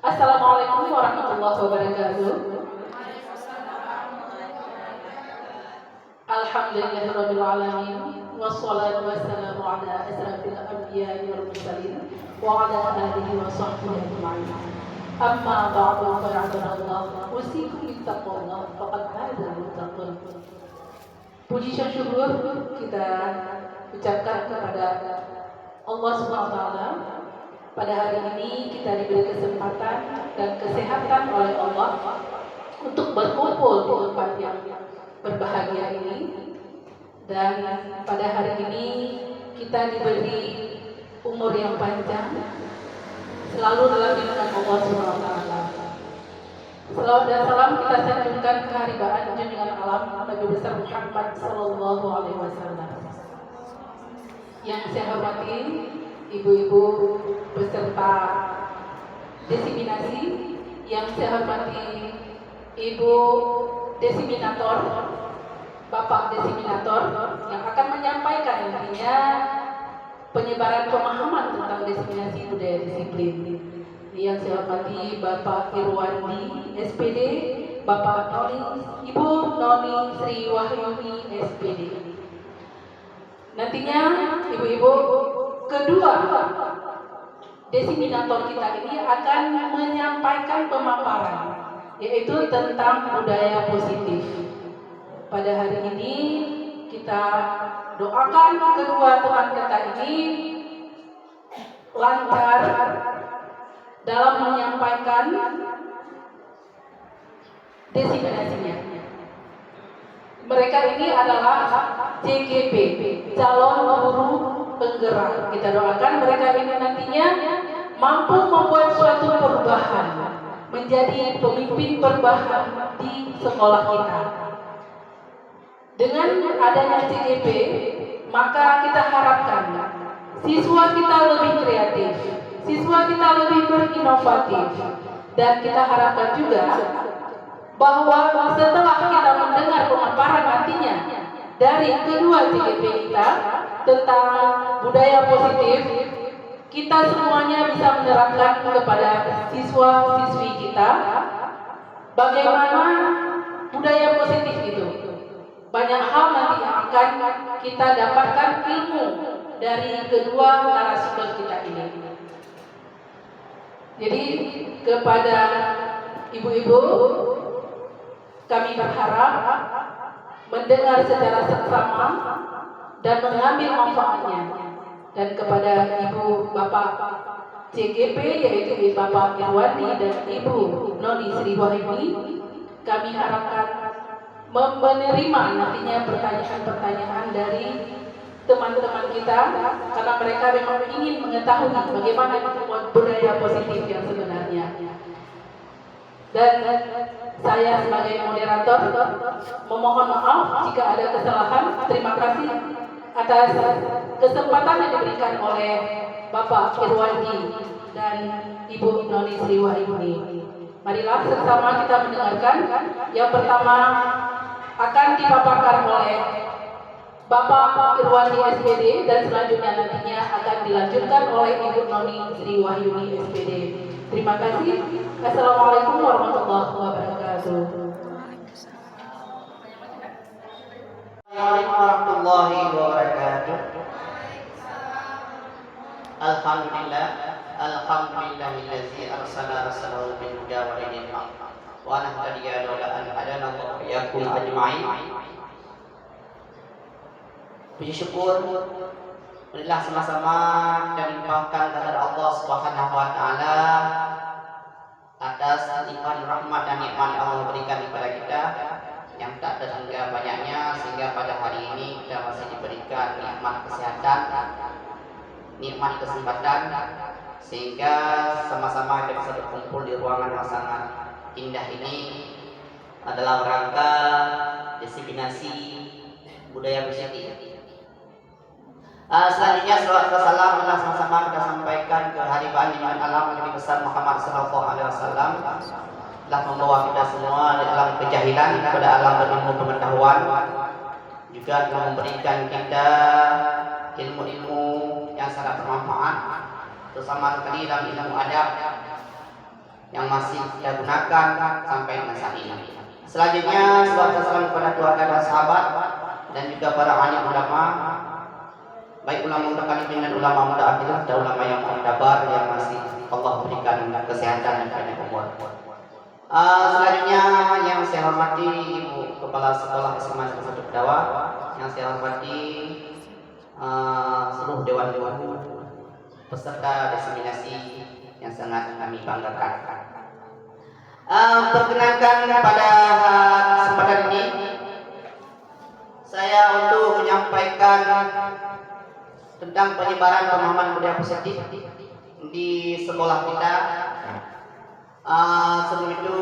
Assalamualaikum warahmatullahi wabarakatuh. Alhamdulillahirabbil alamin wassalatu wassalamu ala asrafil anbiya'i wal mursalin wa ala alihi wa sahbihi ajma'in. Amma ba'du fa ya'budu usikum bittaqwallah faqad hada muttaqun. Puji syukur kita ucapkan kepada Allah Subhanahu wa taala. Pada hari ini kita diberi kesempatan dan kesehatan oleh Allah untuk berkumpul di tempat yang berbahagia ini, dan pada hari ini kita diberi umur yang panjang selalu dalam lindungan Allah Subhanahu wa taala. Salawat dan salam kita sanjungkan keharibaan junjungan alam Nabi besar Muhammad sallallahu alaihi wasallam. Yang saya hormati ibu-ibu peserta desiminasi, yang saya hormati ibu desiminator, bapak desiminator yang akan menyampaikan intinya penyebaran pemahaman tentang desiminasi budaya disiplin. Yang saya hormati Bapak Irwandi SPD, Bapak Noni, Ibu Noni Sri Wahyuni SPD. Nantinya ibu-ibu kedua desiminator kita ini akan menyampaikan pemaparan, yaitu tentang budaya positif. Pada hari ini kita doakan kedua teman kita ini lancar dalam menyampaikan desiminasinya. Mereka ini adalah CGP, calon guru penggerak. Kita doakan mereka ini nantinya mampu membuat suatu perubahan, menjadi pemimpin perubahan di sekolah kita. Dengan adanya CGP, maka kita harapkan siswa kita lebih kreatif, siswa kita lebih berinovatif, dan kita harapkan juga bahwa setelah kita mendengar pemaparan nantinya dari kedua CGP kita tentang budaya positif, kita semuanya bisa menerapkan kepada siswa-siswi kita bagaimana budaya positif itu. Banyak hal nanti yang akan kita dapatkan ilmu dari kedua narasumber kita ini. Jadi kepada ibu-ibu, kami berharap mendengar secara seksama dan mengambil manfaatnya. Dan kepada ibu bapak CGP, yaitu Bapak Irwandi dan Ibu Noni Sri Wahyuni, kami harapkan menerima nantinya pertanyaan-pertanyaan dari teman-teman kita, karena mereka memang ingin mengetahui bagaimana budaya positif yang sebenarnya. Dan saya sebagai moderator memohon maaf jika ada kesalahan. Terima kasih atas kesempatan yang diberikan oleh Bapak Irwandi dan Ibu Noni Sri Wahyuni. Marilah bersama kita mendengarkan. Yang pertama akan dipaparkan oleh Bapak Irwandi SPD, dan selanjutnya nantinya akan dilanjutkan oleh Ibu Noni Sri Wahyuni SPD. Terima kasih. Assalamualaikum warahmatullahi wabarakatuh. Assalamualaikum warahmatullahi wabarakatuh. Alhamdulillahillazi arsala rasulahu bil huda wa dinil haqq wa nahtadiya laula an hadana Allah iyyakum ajma'in. Puji syukur marilah sama-sama kita limpahkan kepada Allah Subhanahu wa taala atas nikmat rahmat dan nikmat yang Allah berikan kepada kita yang tak terhingga banyaknya, sehingga pada hari ini kita masih diberikan nikmat kesehatan, nikmat kesempatan, sehingga sama-sama kita bisa berkumpul di ruangan yang sangat indah ini adalah rangka desiminasi budaya positif. Selanjutnya salawat dan salam adalah sama-sama kita sampaikan ke haribaan junjungan alam Nabi besar Muhammad sallallahu alaihi wasallam, telah membawa kita semua dari alam kejahilan kepada alam berilmu pengetahuan, juga telah memberikan kita ilmu-ilmu yang sangat bermanfaat, terutama sekali dalam ilmu adab, yang masih kita gunakan sampai dengan saat ini. Selanjutnya salawat salam kepada keluarga dan sahabat dan juga para alim ulama, baik ulama muda kali dengan ulama muda akhirat dan ulama yang muktabar yang masih Allah berikan kesehatan dan panjang umur. Selanjutnya yang saya hormati Ibu Kepala Sekolah SMA Negeri 1 Kedawa, yang saya hormati seluruh dewan-dewan peserta diseminasi yang sangat kami banggakan. Perkenankan pada kesempatan ini saya untuk menyampaikan tentang penyebaran pemahaman budaya positif di sekolah kita. Sebelum itu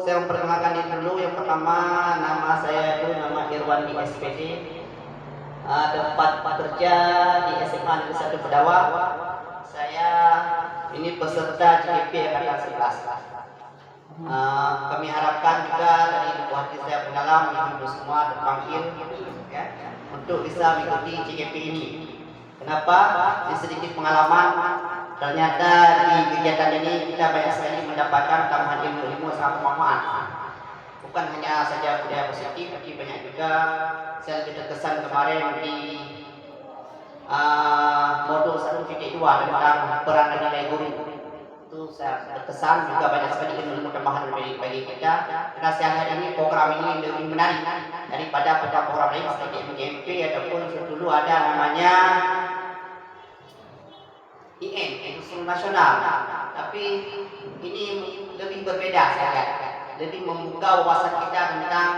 saya memperkenalkan diri dulu. Yang pertama, nama saya itu nama Irwan di SPD, tempat kerja di SMA Negeri 1 Kedawa. Saya ini peserta JKP angkatan 11. Kami harapkan juga dari hati saya mendalam ibu semua terpanggil ya, untuk bisa mengikuti JKP ini. Kenapa? Ini sedikit pengalaman. Ternyata di kegiatan ini kita banyak sekali mendapatkan tambahan ilmu-ilmu sangat bermanfaat. Bukan hanya saja budaya positif, tapi banyak juga saya lebih terkesan kemarin di modul 1.2 tentang peran dan nilai guru. Itu saya terkesan juga banyak sekali ilmu tambahan bagi kita. Karena saya lihat ini program ini lebih menarik daripada program lain seperti MGMP ataupun dulu ada namanya IN, Usul Nasional. Tapi ini lebih berbeda saya lihat. Lebih membuka wawasan kita tentang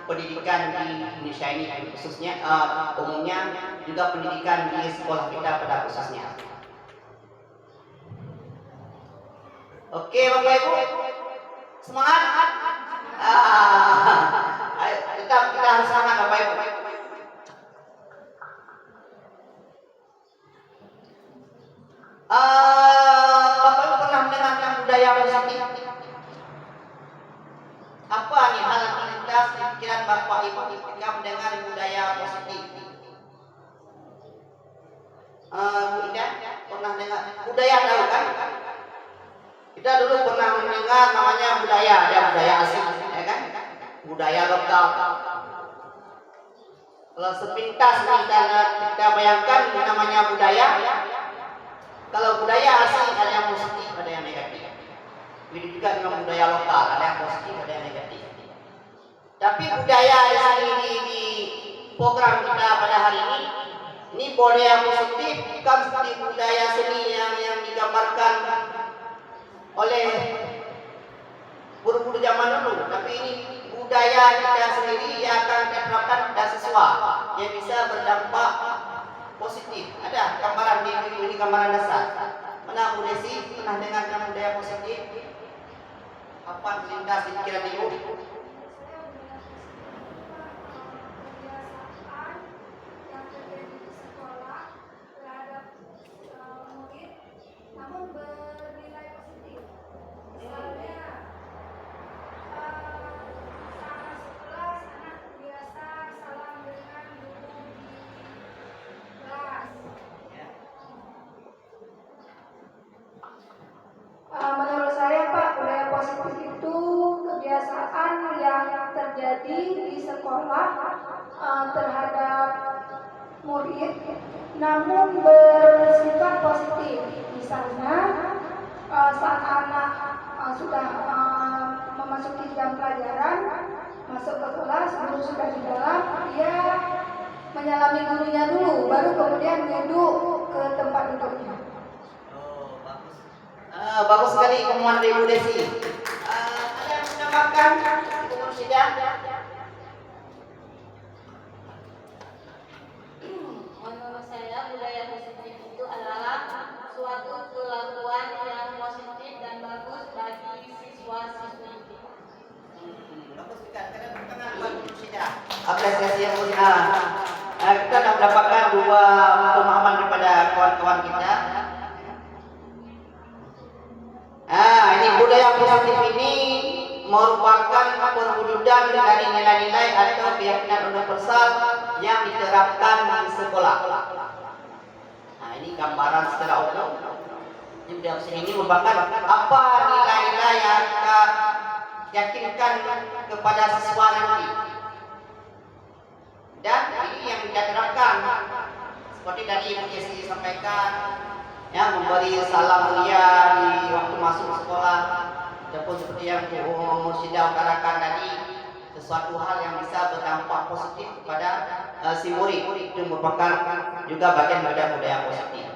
pendidikan di Indonesia ini khususnya umumnya, juga pendidikan di sekolah kita pada khususnya. Oke Bapak Ibu, semangat. Kita harus semangat Bapak Ibu. Bapak Ibu pernah mendengar tentang budaya positif? Apa nih hal yang terlintas di pikiran Bapak Ibu ketika mendengar budaya positif? Bu Ida pernah dengar budaya, tahu kan? Kita dulu pernah mendengar namanya budaya, ada budaya asing, ya kan? Budaya lokal. Kalau sepintas kita bayangkan namanya budaya. Kalau budaya asing ada yang positif, ada yang negatif. Begitu juga dengan budaya lokal, ada yang positif, ada yang negatif. Tapi budaya yang di program kita pada hari ini budaya positif, bukan seperti budaya seni yang digambarkan oleh guru-guru zaman dulu, tapi ini budaya kita sendiri yang akan kita terapkan pada siswa yang bisa berdampak positif. Ada gambaran di ini, gambaran dasar. Mana Bu Desi pernah dengar tentang budaya positif? Apa terlintas di pikiran Ibu? Menurut saya Pak, budaya positif itu kebiasaan yang terjadi di sekolah terhadap murid, namun bersifat positif. Misalnya saat anak sudah memasuki jam pelajaran, masuk ke kelas, guru sudah di dalam, dia menyalami gurunya dulu, baru kemudian duduk ke tempat duduknya. Bagus sekali pengumuman dari Bu Desi. Ada yang menambahkan Ibu Mursyida? Menurut saya budaya positif itu adalah suatu perlakuan yang positif dan bagus bagi siswa-siswi. Bagus sekali. Karena tangan buat Bu Mursyida. Apresiasi yang mulia. Kita mendapatkan dua pemahaman daripada kawan-kawan kita. Ini budaya positif ini merupakan perwujudan dari nilai-nilai atau keyakinan universal yang diterapkan di sekolah. Ini gambaran secara umum. Ini merupakan apa nilai-nilai yakinkan kepada siswa nanti. Dan ini yang kita terapkan seperti tadi Ibu Jesi sampaikan, ya, memberi salam mulia di waktu masuk sekolah, ataupun seperti yang Bu Mursyida utarakan tadi, sesuatu hal yang bisa berdampak positif kepada si murid, itu merupakan juga bagian dari budaya positif.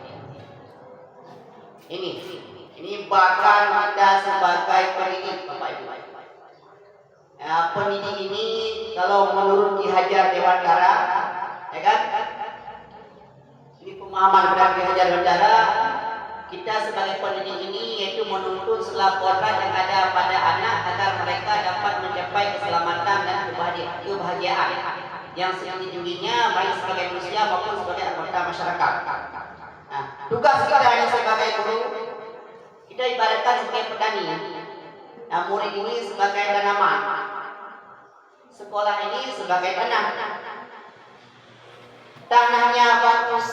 Ini bahkan kita sebagai pendidik, Bapak Ibu. Ya, pendidik ini kalau menurut Ki Hajar Dewantara, ya kan? Ini pemahaman dari Ki Hajar Dewantara, kita sebagai pendidik ini yaitu menuntun segala potret yang ada pada anak agar mereka dapat mencapai keselamatan dan kebahagiaan yang sejujurnya baik sebagai manusia maupun sebagai anggota masyarakat. Nah, tugas kita ini sebagai guru, kita ibaratkan sebagai petani. Nah, murid ini sebagai tanaman, sekolah ini sebagai tanah. Tanahnya bagus,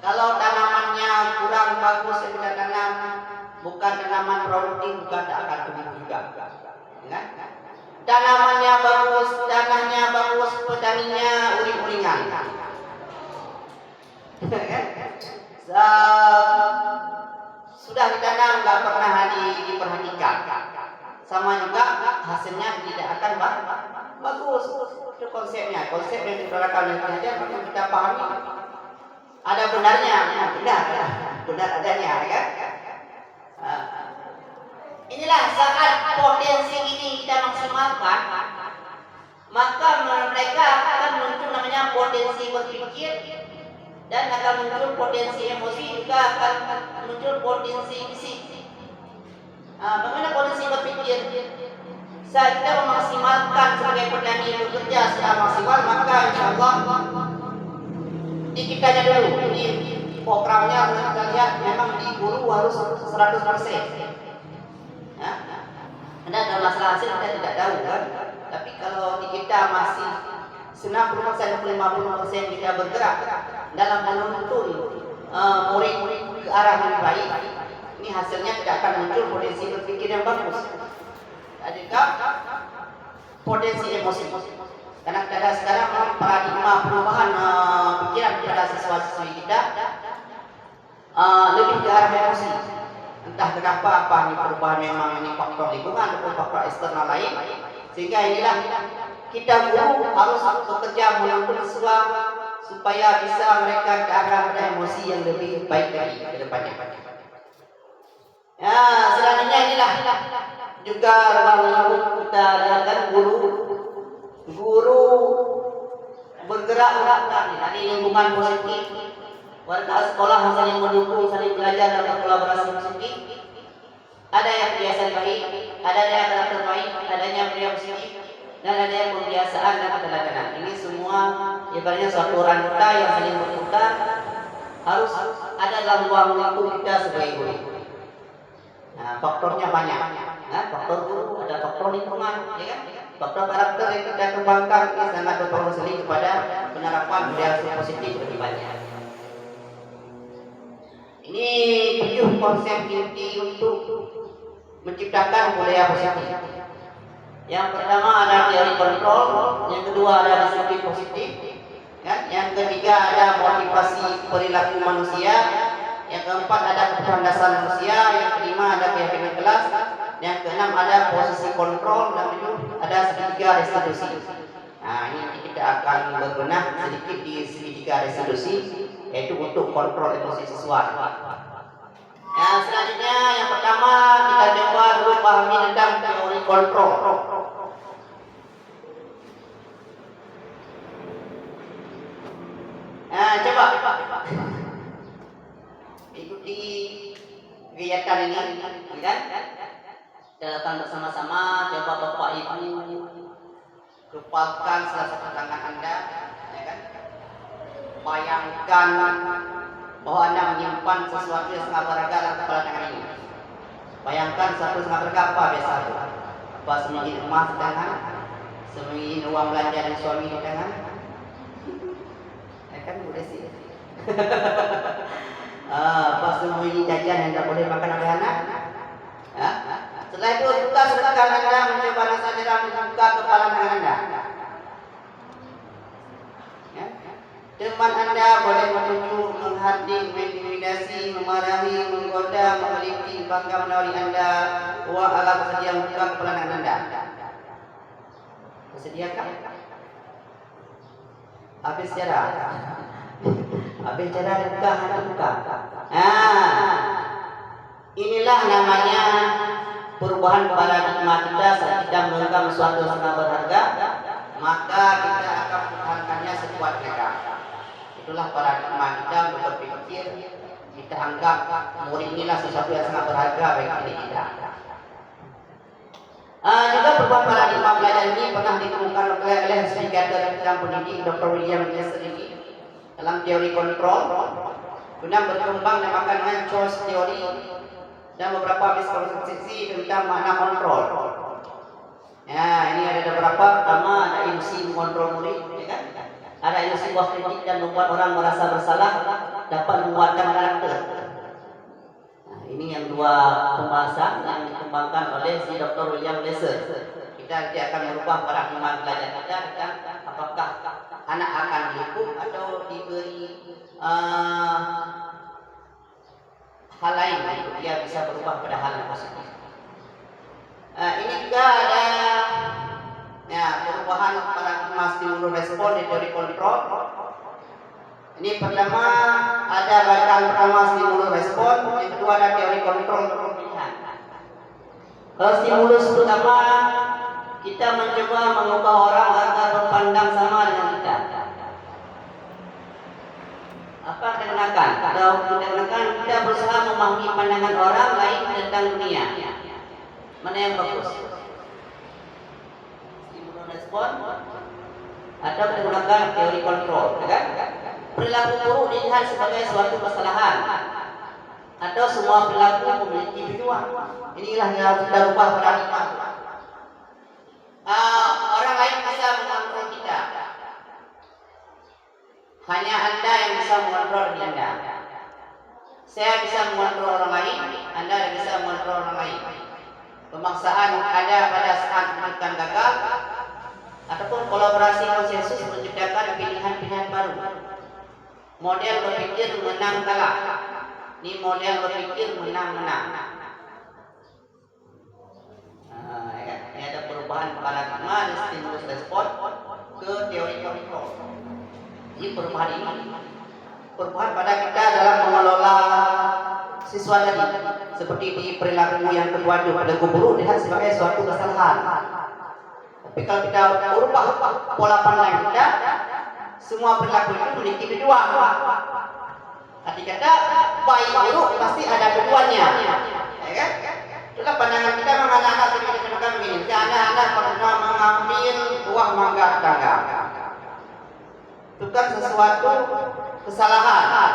kalau tanamannya kurang bagus yang kita tanam, bukan tanaman produktif, bukan tak akan tumbuh juga. Ya? Tanamannya bagus, tanahnya bagus, petaninya uring-uringan. Sudah ditanam nggak pernah diperhatikan, sama juga hasilnya tidak akan bagus. Itu konsepnya, konsep yang diterapkan oleh Ki Hajar kita pahami. Ada benarnya, benar adanya, ya kan? Inilah saat potensi ini kita maksimalkan, maka mereka akan muncul namanya potensi berpikir, dan akan muncul potensi emosi, juga akan muncul potensi fisik. Bagaimana potensi berpikir? Saat kita memaksimalkan sebagai petani bekerja secara maksimal, maka insya Allah di kitanya dulu, di programnya kita lihat memang di guru harus 100%. Ya? Karena dalam masalah hasil kita tidak tahu kan. Tapi kalau di kita masih 90%, 50% kita bergerak dalam menuntun murid-murid ke arah yang baik, ini hasilnya tidak akan muncul potensi berpikir yang bagus. Ada potensi emosi. Karena kita sekarang paradigma perubahan pikiran kepada siswa-siswi kita lebih ke arah emosi. Entah kenapa ini perubahan memang ini faktor lingkungan atau faktor eksternal lain, sehingga inilah kita guru harus bekerja menuntun siswa supaya bisa mereka ke arah emosi yang lebih baik lagi ke depannya. Ya, selanjutnya inilah juga kita lihatkan guru bergerak dari lingkungan positif, warga sekolah saling mendukung, saling belajar dalam kolaborasi positif. Ada yang kebiasaan baik, ada yang karakter baik, adanya budaya positif, dan ada yang pembiasaan dan keteladanan. Ini semua ibaratnya suatu rantai yang saling berputar, harus ada dalam ruang lingkup kita sebagai guru. Nah, faktornya banyak. Nah, faktor guru, ada faktor lingkungan, ya kan? Faktor karakter yang kita kembangkan ini sangat berpengaruh kepada penerapan budaya positif lebih banyak. Ini 7 konsep inti untuk menciptakan budaya positif. Yang pertama ada teori kontrol, yang kedua ada disiplin positif, kan? Yang ketiga ada motivasi perilaku manusia, yang keempat ada kebutuhan dasar manusia, yang kelima ada keyakinan kelas, yang keenam ada posisi kontrol, dan itu ada segitiga restitusi. Nah, ini kita akan berbenah sedikit di segitiga restitusi, yaitu untuk kontrol emosi siswa. Nah, selanjutnya yang pertama kita coba dulu pahami tentang teori kontrol. Nah, coba ikuti kegiatan ini, kan? Kita bersama-sama, coba Bapak Ibu kepalkan salah satu tangan Anda, ya kan? Bayangkan bahwa Anda menyimpan sesuatu yang sangat berharga dalam kepala tangan ini. Bayangkan sesuatu sangat berharga apa biasa itu? Apa semingin emas di tangan, semingin uang belanja dari suami di tangan? Ya kan, boleh sih. Apa semingin jajan yang tidak boleh makan oleh anak? Ya? Setelah itu buka sedekah Anda, mencoba rasa jerah, buka kepala tangan Anda. Ya. Teman Anda boleh menunjuk, menghardik, mengintimidasi, memarahi, menggoda, mengeliti, bahkan menawari Anda uang agar bersedia membuka kepala tangan Anda. Bersediakah? Habis cara. Habis cara buka. Inilah namanya perubahan paradigma kita saat kita memegang sesuatu yang sangat berharga, maka kita akan mempertahankannya sekuat tenaga. Itulah paradigma kita untuk berpikir, kita anggap murid inilah sesuatu yang sangat berharga bagi diri kita. Juga perubahan paradigma belajar ini pernah ditemukan oleh psikiater dan bidang pendidik Dr. William Lesser dalam teori kontrol. Guna berkembang namakan dengan choice theory dan beberapa miskonsepsi tentang makna kontrol. Ya, ini ada beberapa. Pertama, ada ilusi mengontrol murid, ya kan? Ada ilusi buah kritik dan membuat orang merasa bersalah, dapat menguatkan karakter. Nah, ini yang dua pembahasan yang dikembangkan oleh si Dr. William Lesser. Kita nanti akan merubah paradigma belajar kita dan apakah anak akan dihukum atau diberi hal lain untuk dia bisa berubah pada hal yang positif. Ini juga ada perubahan paradigma stimulus respon di teori kontrol. Ini pertama ada bacaan pertama stimulus respon, yang kedua ada teori kontrol pemilihan. Kalau stimulus pertama kita mencoba mengubah orang agar berpandang sama dengan kita. Apa dikarenakan? Kalau dikarenakan kita berusaha memahami pandangan orang lain tentang dunia. Mana yang bagus? Stimulus respon atau menggunakan teori kontrol, kan? Perilaku buruk dilihat sebagai suatu kesalahan atau semua perilaku memiliki tujuan. Inilah yang harus kita ubah paradigma. Orang lain bisa mengontrol kita. Hanya Anda yang bisa mengontrol diri Anda. Saya bisa mengontrol orang lain, Anda tidak bisa mengontrol orang lain. Pemaksaan ada pada saat menekan gagal, ataupun kolaborasi konsensus menciptakan pilihan-pilihan baru. Model berpikir menang kalah. Ini model berpikir menang-menang. Ini ada perubahan paradigma dari stimulus respon ke teori kontrol. Ini perubahan pada kita dalam mengelola siswa tadi, seperti di perilaku yang kedua itu pada guru lihat sebagai suatu kesalahan. Tapi kalau kita ubah pola pandang kita, semua perilaku itu memiliki tujuan. Arti kata baik buruk pasti ada keduanya, ya kan? Itulah pandangan kita mengenai anak kita katakan begini, anak-anak pernah mengambil buah mangga tetangga. Itu kan sesuatu kesalahan,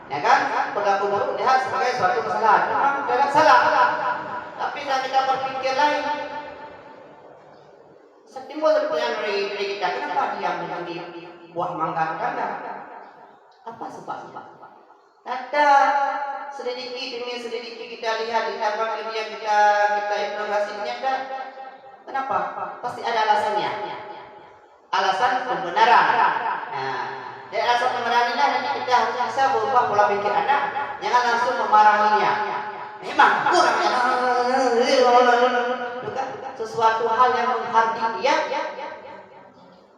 ya kan? Perilaku buruk lihat sebagai suatu kesalahan. Memang tidak salah, tapi kalau kita berpikir lain, setimbul pertanyaan dari kita, kenapa dia mencuri buah mangga tetangga? Apa sebab? Ada sedikit demi sedikit kita lihat di cabang yang kita interogasi ternyata kenapa? Pasti ada alasannya. Alasan pembenaran. Dari alasan pembenaran ini nanti kita harus bisa berubah pola pikir anak, jangan langsung memarahinya. Memang kurang ya. Sesuatu hal yang menghardik dia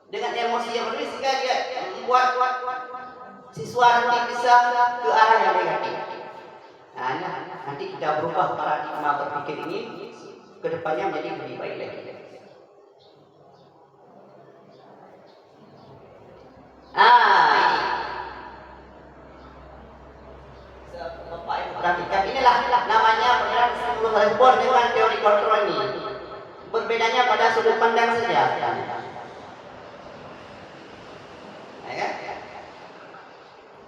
dengan emosi yang berbeda sehingga dia membuat siswa nanti bisa ke arah yang negatif. Nanti kita berubah paradigma berpikir ini ke depannya menjadi lebih baik lagi. Ini. Bapak Ibu perhatikan, inilah namanya perbedaan stimulus respon dengan teori kontrol ini. Berbedanya pada sudut pandang saja.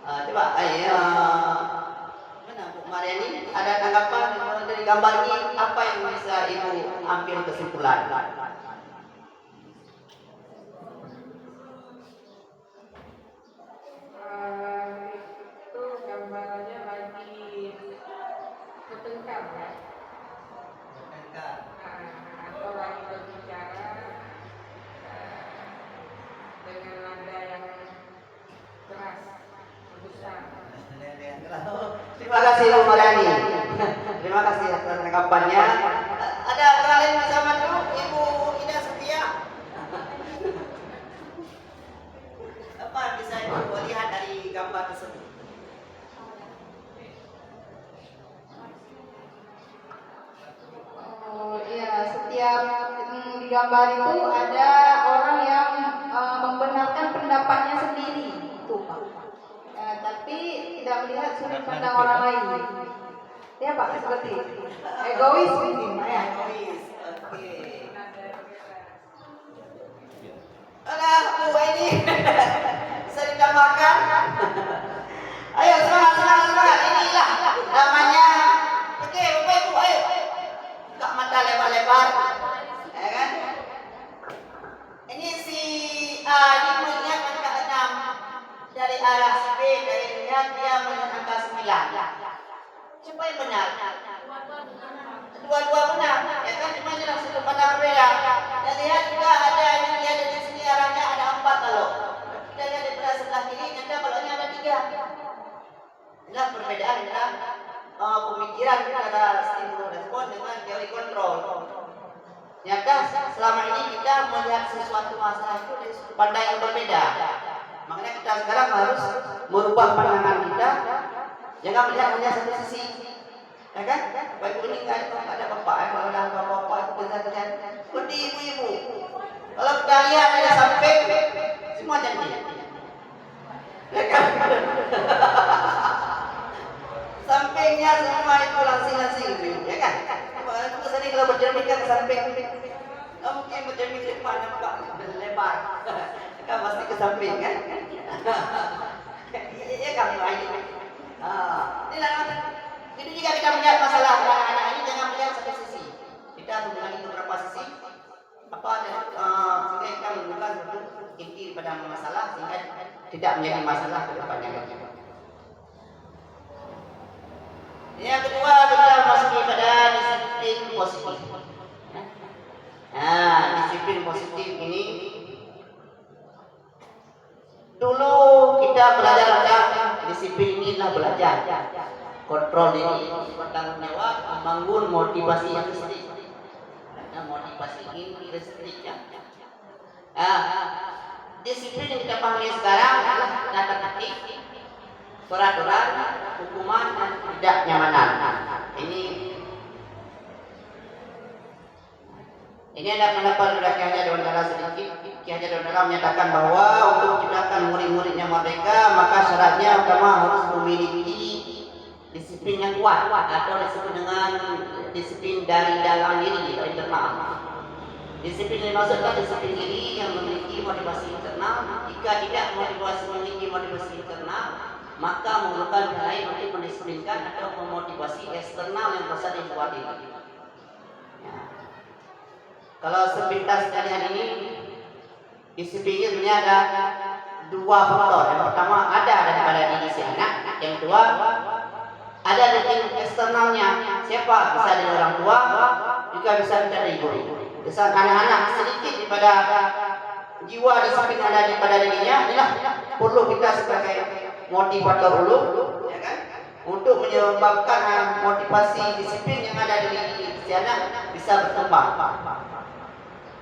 Coba, mana Bu Mariani ada tanggapan dari gambar ini, apa yang bisa Ibu ambil kesimpulan? Itu gambarannya lagi bertengkar ya. Ibu Marani. Terima kasih atas tanggapannya. Ada orang lain bisa bantu? Ibu Ida Setia. Apa yang bisa Ibu lihat dari gambar tersebut? Oh iya, setiap di gambar itu ada orang yang membenarkan pendapatnya sendiri, itu Pak. Tapi tidak melihat sudut pandang orang lain. Ya Pak, seperti itu. Egois mungkin Pak ya. Egois, oke. Alah, Bu ini bisa ditambahkan. Ayo semangat, semangat, semangat. Inilah namanya. Oke, Bapak Ibu, ayo. Buka mata lebar-lebar, ya kan? Ini si A ini melihat angka 6 dari arah si B, dari lihat dia melihat angka 9. Siapa yang benar? Dua-dua benar, ya kan? Cuma jelas sudut pandang berbeda. Dan lihat juga ada yang lihat dari sini arahnya ada 4 kalau. Kita lihat dari sebelah kiri, ternyata balonnya ada 3. Inilah perbedaan dalam pemikiran antara stimulus respon dengan teori kontrol. Ternyata selama ini kita melihat sesuatu masalah itu dari sudut pandang yang berbeda. Makanya kita sekarang harus merubah pandangan kita. Jangan melihat hanya satu sisi. Ya kan? Baik ini nggak ada bapak, kalau ada bapak itu benar-benar seperti ibu-ibu. Kalau kita lihat ada sampai semua janji. Ya kan? Sampingnya semua itu langsing-langsing, ya kan? Itu kesini kalau bercermin ke samping, mungkin bercermin ke depan nampak lebar, kan pasti ke samping kan? Iya kan, ini. Itu jika kita melihat masalah anak-anak ini jangan melihat satu sisi. Kita harus melihat beberapa sisi. Apa sehingga kita menemukan satu inti pada masalah sehingga tidak menjadi masalah ke depannya. Yang kedua kita masuk pada disiplin positif. Nah, disiplin positif ini dulu kita belajar disiplin inilah belajar kontrol diri, bertanggung jawab, membangun motivasi intrinsik. Nah, motivasi intrinsik ya. Disiplin yang kita pahami sekarang adalah tata tertib, peraturan, hukuman dan tidak nyamanan. Ini ada pendapat dari Ki Hajar Dewan Dalam sedikit. Ki Hajar Dewan Dalam menyatakan bahwa untuk menciptakan murid-muridnya merdeka maka syaratnya pertama harus memiliki disiplin yang kuat atau disebut dengan disiplin dari dalam diri atau internal. Disiplin yang dimaksudkan disiplin diri yang memiliki motivasi internal. Jika tidak memiliki motivasi internal, maka memerlukan hal lain untuk mendisiplinkan atau memotivasi eksternal yang berasal dari luar diri. Ya. Kalau sepintas kalian ini disiplin sebenarnya ada dua faktor. Yang pertama ada daripada diri si anak, yang kedua ada dari eksternalnya. Siapa? Bisa dari orang tua, juga bisa dari guru. Bisa anak-anak sedikit daripada jiwa disiplin ada daripada dirinya. Inilah perlu kita sebagai motivator dulu, ya kan? Untuk menyebabkan motivasi disiplin yang ada di diri si anak bisa berkembang.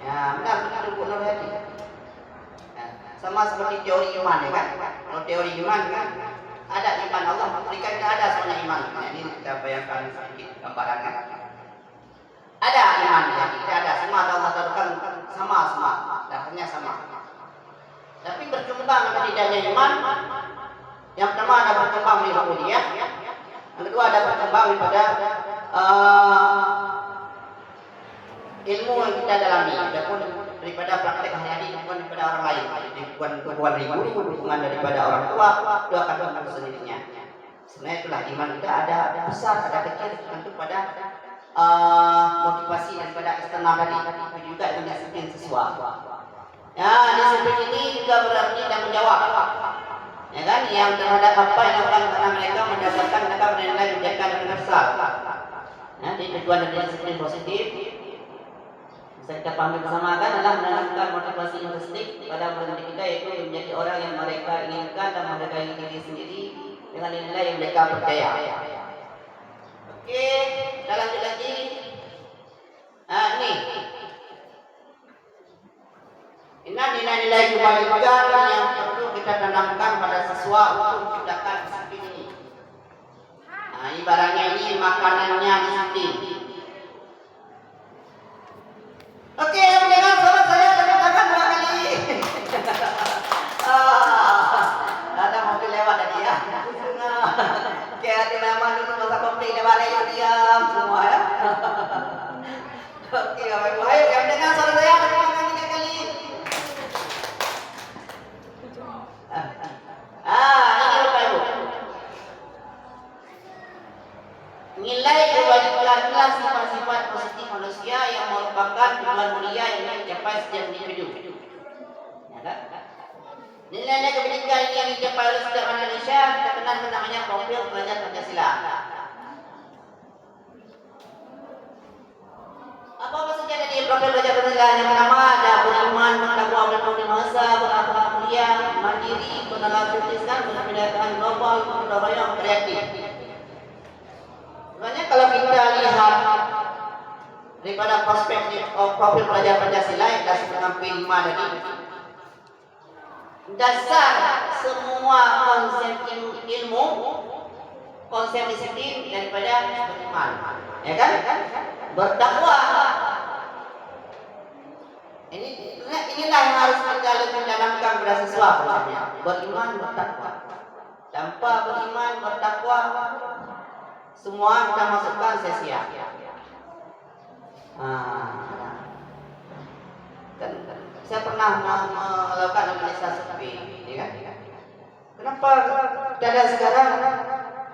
Ya, benar betul benar hati. Sama seperti teori iman, ya kan? Kalau teori iman kan ada iman Allah, mereka tidak ada semuanya iman. Nah, ini kita bayangkan sedikit gambarannya. Ada iman, ya, tidak ada semua Allah tentukan sama semua, dasarnya sama. Tapi berkembang atau tidaknya iman. Yang pertama ada berkembang di rububiyah, yang kedua ada berkembang daripada ilmu yang kita dalami, adapun daripada praktek hari-hari bukan daripada orang lain, bukan dukungan daripada orang tua, itu akan berkembang sendirinya. Sebenarnya itulah iman kita ada besar, ada kecil, tentu pada motivasi daripada eksternal tadi, tapi juga dengan disiplin sesuai. Ya, disiplin ini juga berarti tanggung jawab. Ya kan, yang terhadap apa yang dilakukan karena mereka mendapatkan mereka bernilai menjadikan universal. Nah, jadi tujuan dari disiplin positif bisa kita pahami bersama kan adalah menanamkan motivasi intrinsik pada murid kita, yaitu menjadi orang yang mereka inginkan dan mereka ingin diri sendiri dengan nilai yang mereka percaya. Oke, kita lanjut lagi. Nah, ini. Ini nilai-nilai kebaikan yang perlu kita tanamkan pada siswa untuk menciptakan disiplin ini. Nah, ini barangnya, ini makanannya disiplin. Oke, mendengar suara saya tepuk tangan 2 kali. Ada mobil lewat tadi ya. Oke, hati nama dulu masa komplit lewat ayo diam semua ya. Oke, Bapak Ibu, ayo yang mendengar suara saya tepuk tangan 3 kali. Ini Bapak Ibu. Nilai kebaikanlah sifat-sifat positif manusia yang merupakan tujuan mulia yang dicapai setiap individu. Ya kan? Nilai-nilai kebajikan yang dicapai oleh setiap Indonesia kita kenal namanya profil pelajar Pancasila. Apa saja dari profil pelajar Pancasila? Yang pertama ada beriman, bertakwa, bertauhid bahasa, berakhlak mulia, mandiri, bernalar kritiskan, berpendekatan global, berdoa kreatif. Sebenarnya kalau kita lihat daripada perspektif profil pelajar Pancasila yang kita sebutkan P5 tadi, dasar semua konsep ilmu, konsep disiplin daripada beriman, ya kan? Bertakwa. Inilah yang harus kita lebih tanamkan pada siswa konsepnya. Beriman, bertakwa. Tanpa beriman, bertakwa, semua kita masukkan sia-sia. Dan saya pernah melakukan analisis survei, ya kan? Kenapa dada sekarang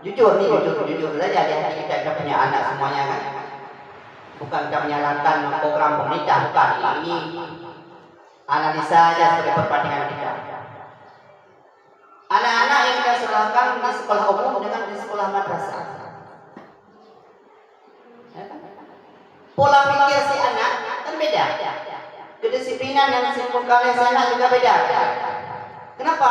jujur saja di hati kita punya anak semuanya kan? Bukan kita menyalahkan program pemerintah, bukan. Ini analisa saja sebagai perbandingan kita. Anak-anak yang kita sekolahkan di sekolah umum dengan di sekolah madrasah, pola pikir si anak kan beda. Kedisiplinan yang disimpulkan oleh si anak juga beda. Kenapa?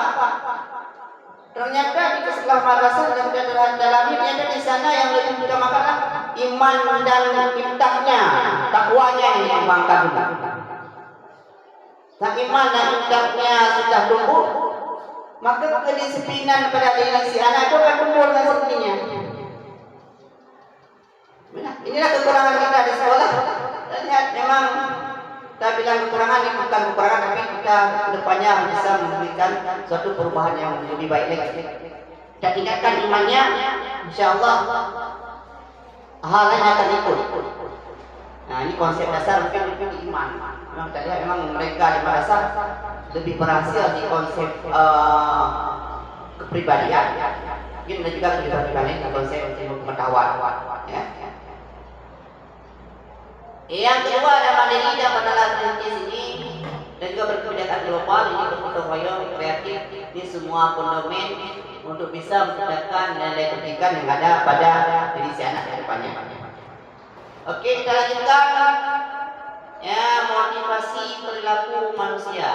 Ternyata di sekolah madrasah yang kita dalami ada di sana yang lebih utamakan iman dan ibadatnya, takwanya yang dikembangkan dulu. Nah, iman dan ibadatnya sudah tumbuh, maka kedisiplinan pada diri si anak itu akan tumbuh dengan sendirinya. Inilah kekurangan kita di sekolah. Lihat, memang kita bilang kekurangan ini bukan kekurangan, tapi kita kedepannya bisa memberikan suatu perubahan yang lebih baik lagi. Kita tingkatkan imannya, insya Allah hal lain akan ikut. Nah, ini konsep dasar mungkin iman. Memang kita lihat memang mereka di madrasah lebih berhasil di konsep kepribadian. Mungkin ada juga kepribadian di konsep pengetahuan. Ya. Yang kedua ada mandiri dan menalar kritis ini, dan juga berkebijakan global ini bergotong royong kreatif. Ini semua fundament untuk bisa menciptakan nilai pendidikan yang ada pada diri si anak ke depannya. Oke, kita lanjutkan. Ya, motivasi perilaku manusia.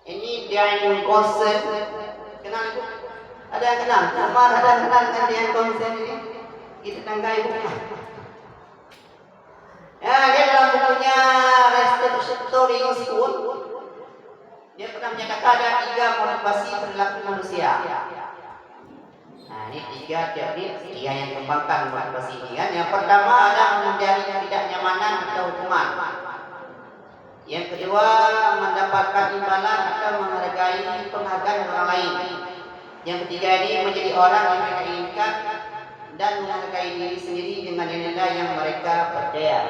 Ini dia konsep. Kenal itu? Ada yang kenal? Umar ada yang kenal dengan dia konsep ini? Kita tangkai bukunya. Ya, dia dalam bukunya Restoring School. Dia pernah menyatakan ada 3 motivasi perilaku manusia. Nah, ini 3 dia yang kembangkan motivasi ini kan. Yang pertama ada menghindari ketidaknyamanan atau hukuman. Yang kedua mendapatkan imbalan atau menghargai penghargaan orang lain. Yang ketiga ini menjadi orang yang mereka inginkan dan menghargai diri sendiri dengan nilai yang mereka percaya.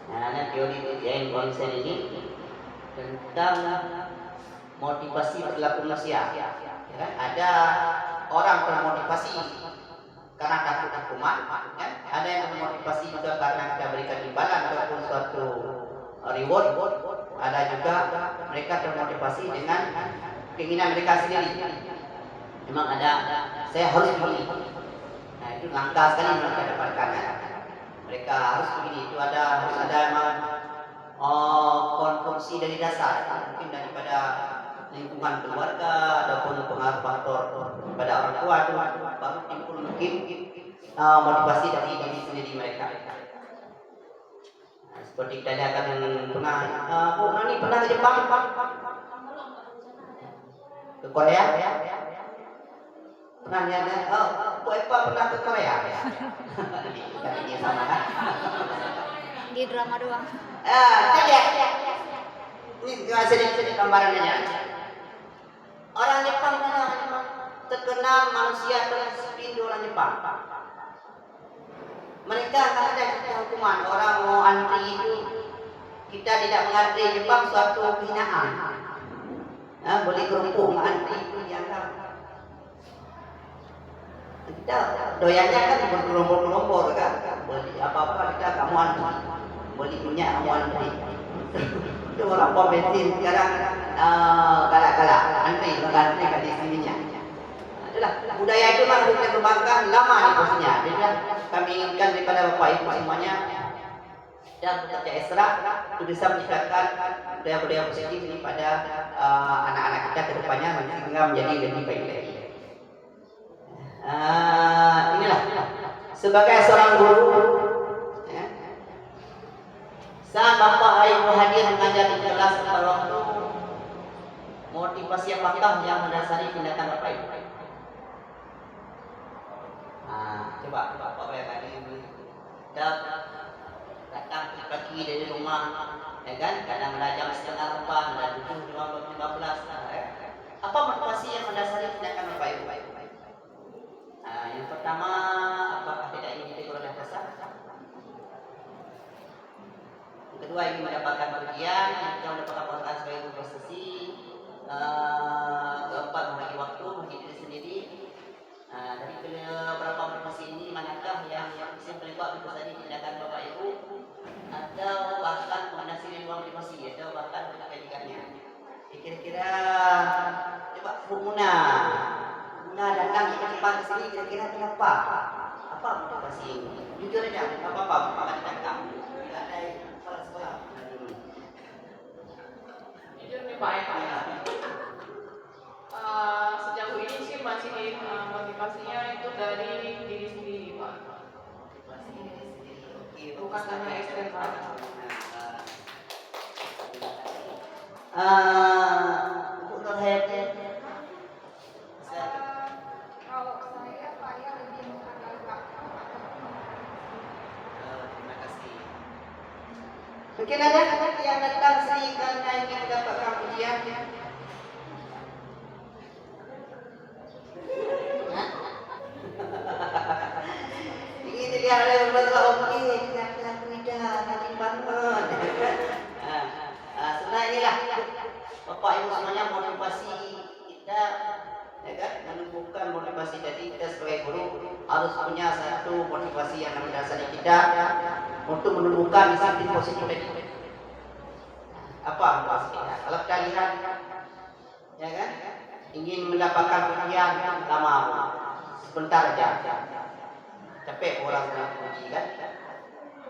Nah, teori yang konsep ini tentang motivasi perilaku manusia. Ya kan? Ada orang termotivasi karena takut hukuman, kan? Ada yang termotivasi juga karena kita berikan imbalan ataupun suatu reward. Ada juga mereka termotivasi dengan keinginan mereka sendiri. Memang ada, saya harus begini. Nah, itu langka sekali mereka dapatkan. Mereka harus begini. Itu harus ada memang konsumsi dari dasar. Mungkin daripada lingkungan keluarga ataupun pengaruh faktor pada orang tua itu baru timbul mungkin motivasi dari diri sendiri mereka. Nah, seperti kita lihat yang pernah Bu Nani pernah ke Jepang, ke Korea, pernah lihat Bu Eva pernah ke Korea ya? Ini sama kan? Di drama doang. Kita lihat ini sedikit gambarannya. Orang Jepang terkenal manusia terdisiplin orang Jepang. Mereka tak ada hukuman orang mau antri itu. Kita tidak mengantri Jepang suatu kehinaan. Boleh kerupuk antri itu dianggap. Kita doyannya kan bergerombol-gerombol kan. Boleh apa-apa kita kamu antri. Boleh minyak kamu antri. Itu orang pom bensin sekarang galak-galak antri di sininya. Itulah budaya itu memang harus dikembangkan lama di posnya. Jadi kami inginkan daripada Bapak Ibu semuanya dan bekerja ekstra untuk bisa meningkatkan budaya-budaya positif ini pada anak-anak kita ke depannya sehingga menjadi lebih baik lagi. Inilah sebagai seorang guru. Saat Bapak Ibu hadir mengajar di kelas pada waktu, motivasi apakah yang mendasari tindakan Bapak Ibu? Coba Bapak bayangkan ini. Datang pagi dari rumah, ya kan? Kadang ada jam 7:30, ada 7:15. Apa motivasi yang mendasari tindakan Bapak Ibu? Yang pertama, apakah tidak ingin ditegur oleh atasan? Kedua, ingin mendapatkan bagian, yang ketiga mendapatkan penghargaan sebagai prestasi, keempat membagi waktu bagi diri sendiri. Dari beberapa motivasi ini manakah yang bisa terlibat tadi tindakan Bapak Ibu atau bahkan mengenasiri ruang motivasi atau bahkan kebalikannya? Kira-kira coba Bu Muna datang ke Jepang ke sini kira-kira kenapa? Apa motivasi ini? Jujur aja, apa-apa Bapak datang. Jujur nih Pak Eka ya. Sejauh ini sih masih motivasinya itu dari diri sendiri Pak. Bukan karena ekstrim Pak. Bu Nurhayati. Kalau saya lebih menghargai Pak. Terima kasih. Mungkin ada anak yang datang sini karena ingin mendapatkan pujian. Ingin dilihat oleh beberapa oke, kelihatan mudah, nanti bangun. Sebenarnya inilah Bapak Ibu semuanya motivasi kita, ya kan? Menumbuhkan motivasi dari kita sebagai guru harus punya satu motivasi yang mendasari kita untuk menumbuhkan disiplin positif tadi. Apa motivasi kita? Kalau kita lihat, ya kan? Ingin mendapatkan pujian lama, sebentar aja. Capek orang puji kan?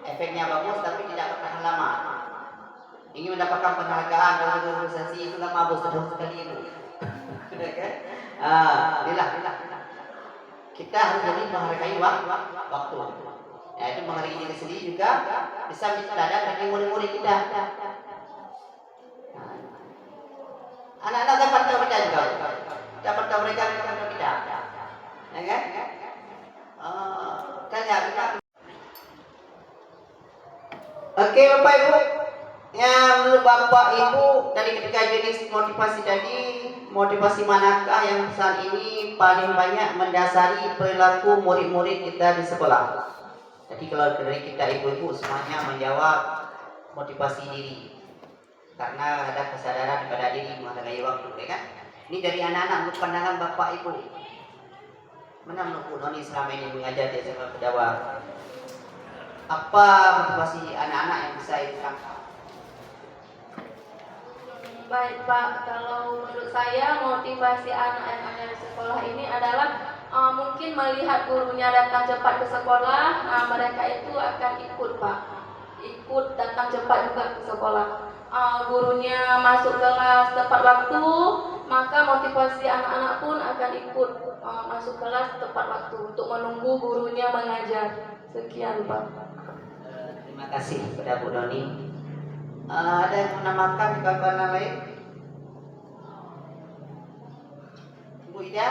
Efeknya bagus tapi tidak bertahan lama. Ingin mendapatkan penghargaan dari organisasi itu lama bosan sekali itu. Kan? Inilah. Kita harus jadi menghargai waktu. Ya, itu menghargai diri sendiri juga bisa teladan bagi murid-murid kita. Anak-anak dapat tahu kita juga. Dapat tahu mereka kita. Ya kan? Kita. Oke Bapak Ibu. Ya menurut Bapak Ibu dari ketika jenis motivasi tadi, motivasi manakah yang saat ini paling banyak mendasari perilaku murid-murid kita di sekolah? Jadi kalau dari kita ibu-ibu semuanya menjawab motivasi diri, karena ada kesadaran pada diri menghargai waktu, ya kan? Ini dari anak-anak menurut pandangan Bapak Ibu. Mana menurut Bu Noni selama ini mengajar di SMA Kedawa? Apa motivasi anak-anak yang bisa ibu tangkap? Baik Pak, kalau menurut saya motivasi anak yang ada di sekolah ini adalah mungkin melihat gurunya datang cepat ke sekolah, mereka itu akan ikut Pak, ikut datang cepat juga ke sekolah. gurunya masuk kelas tepat waktu, maka motivasi anak-anak pun akan ikut masuk kelas tepat waktu untuk menunggu gurunya mengajar. Sekian Pak. Terima kasih kepada Bu Doni. Ada yang menambahkan di kawan lain? Bu Ida?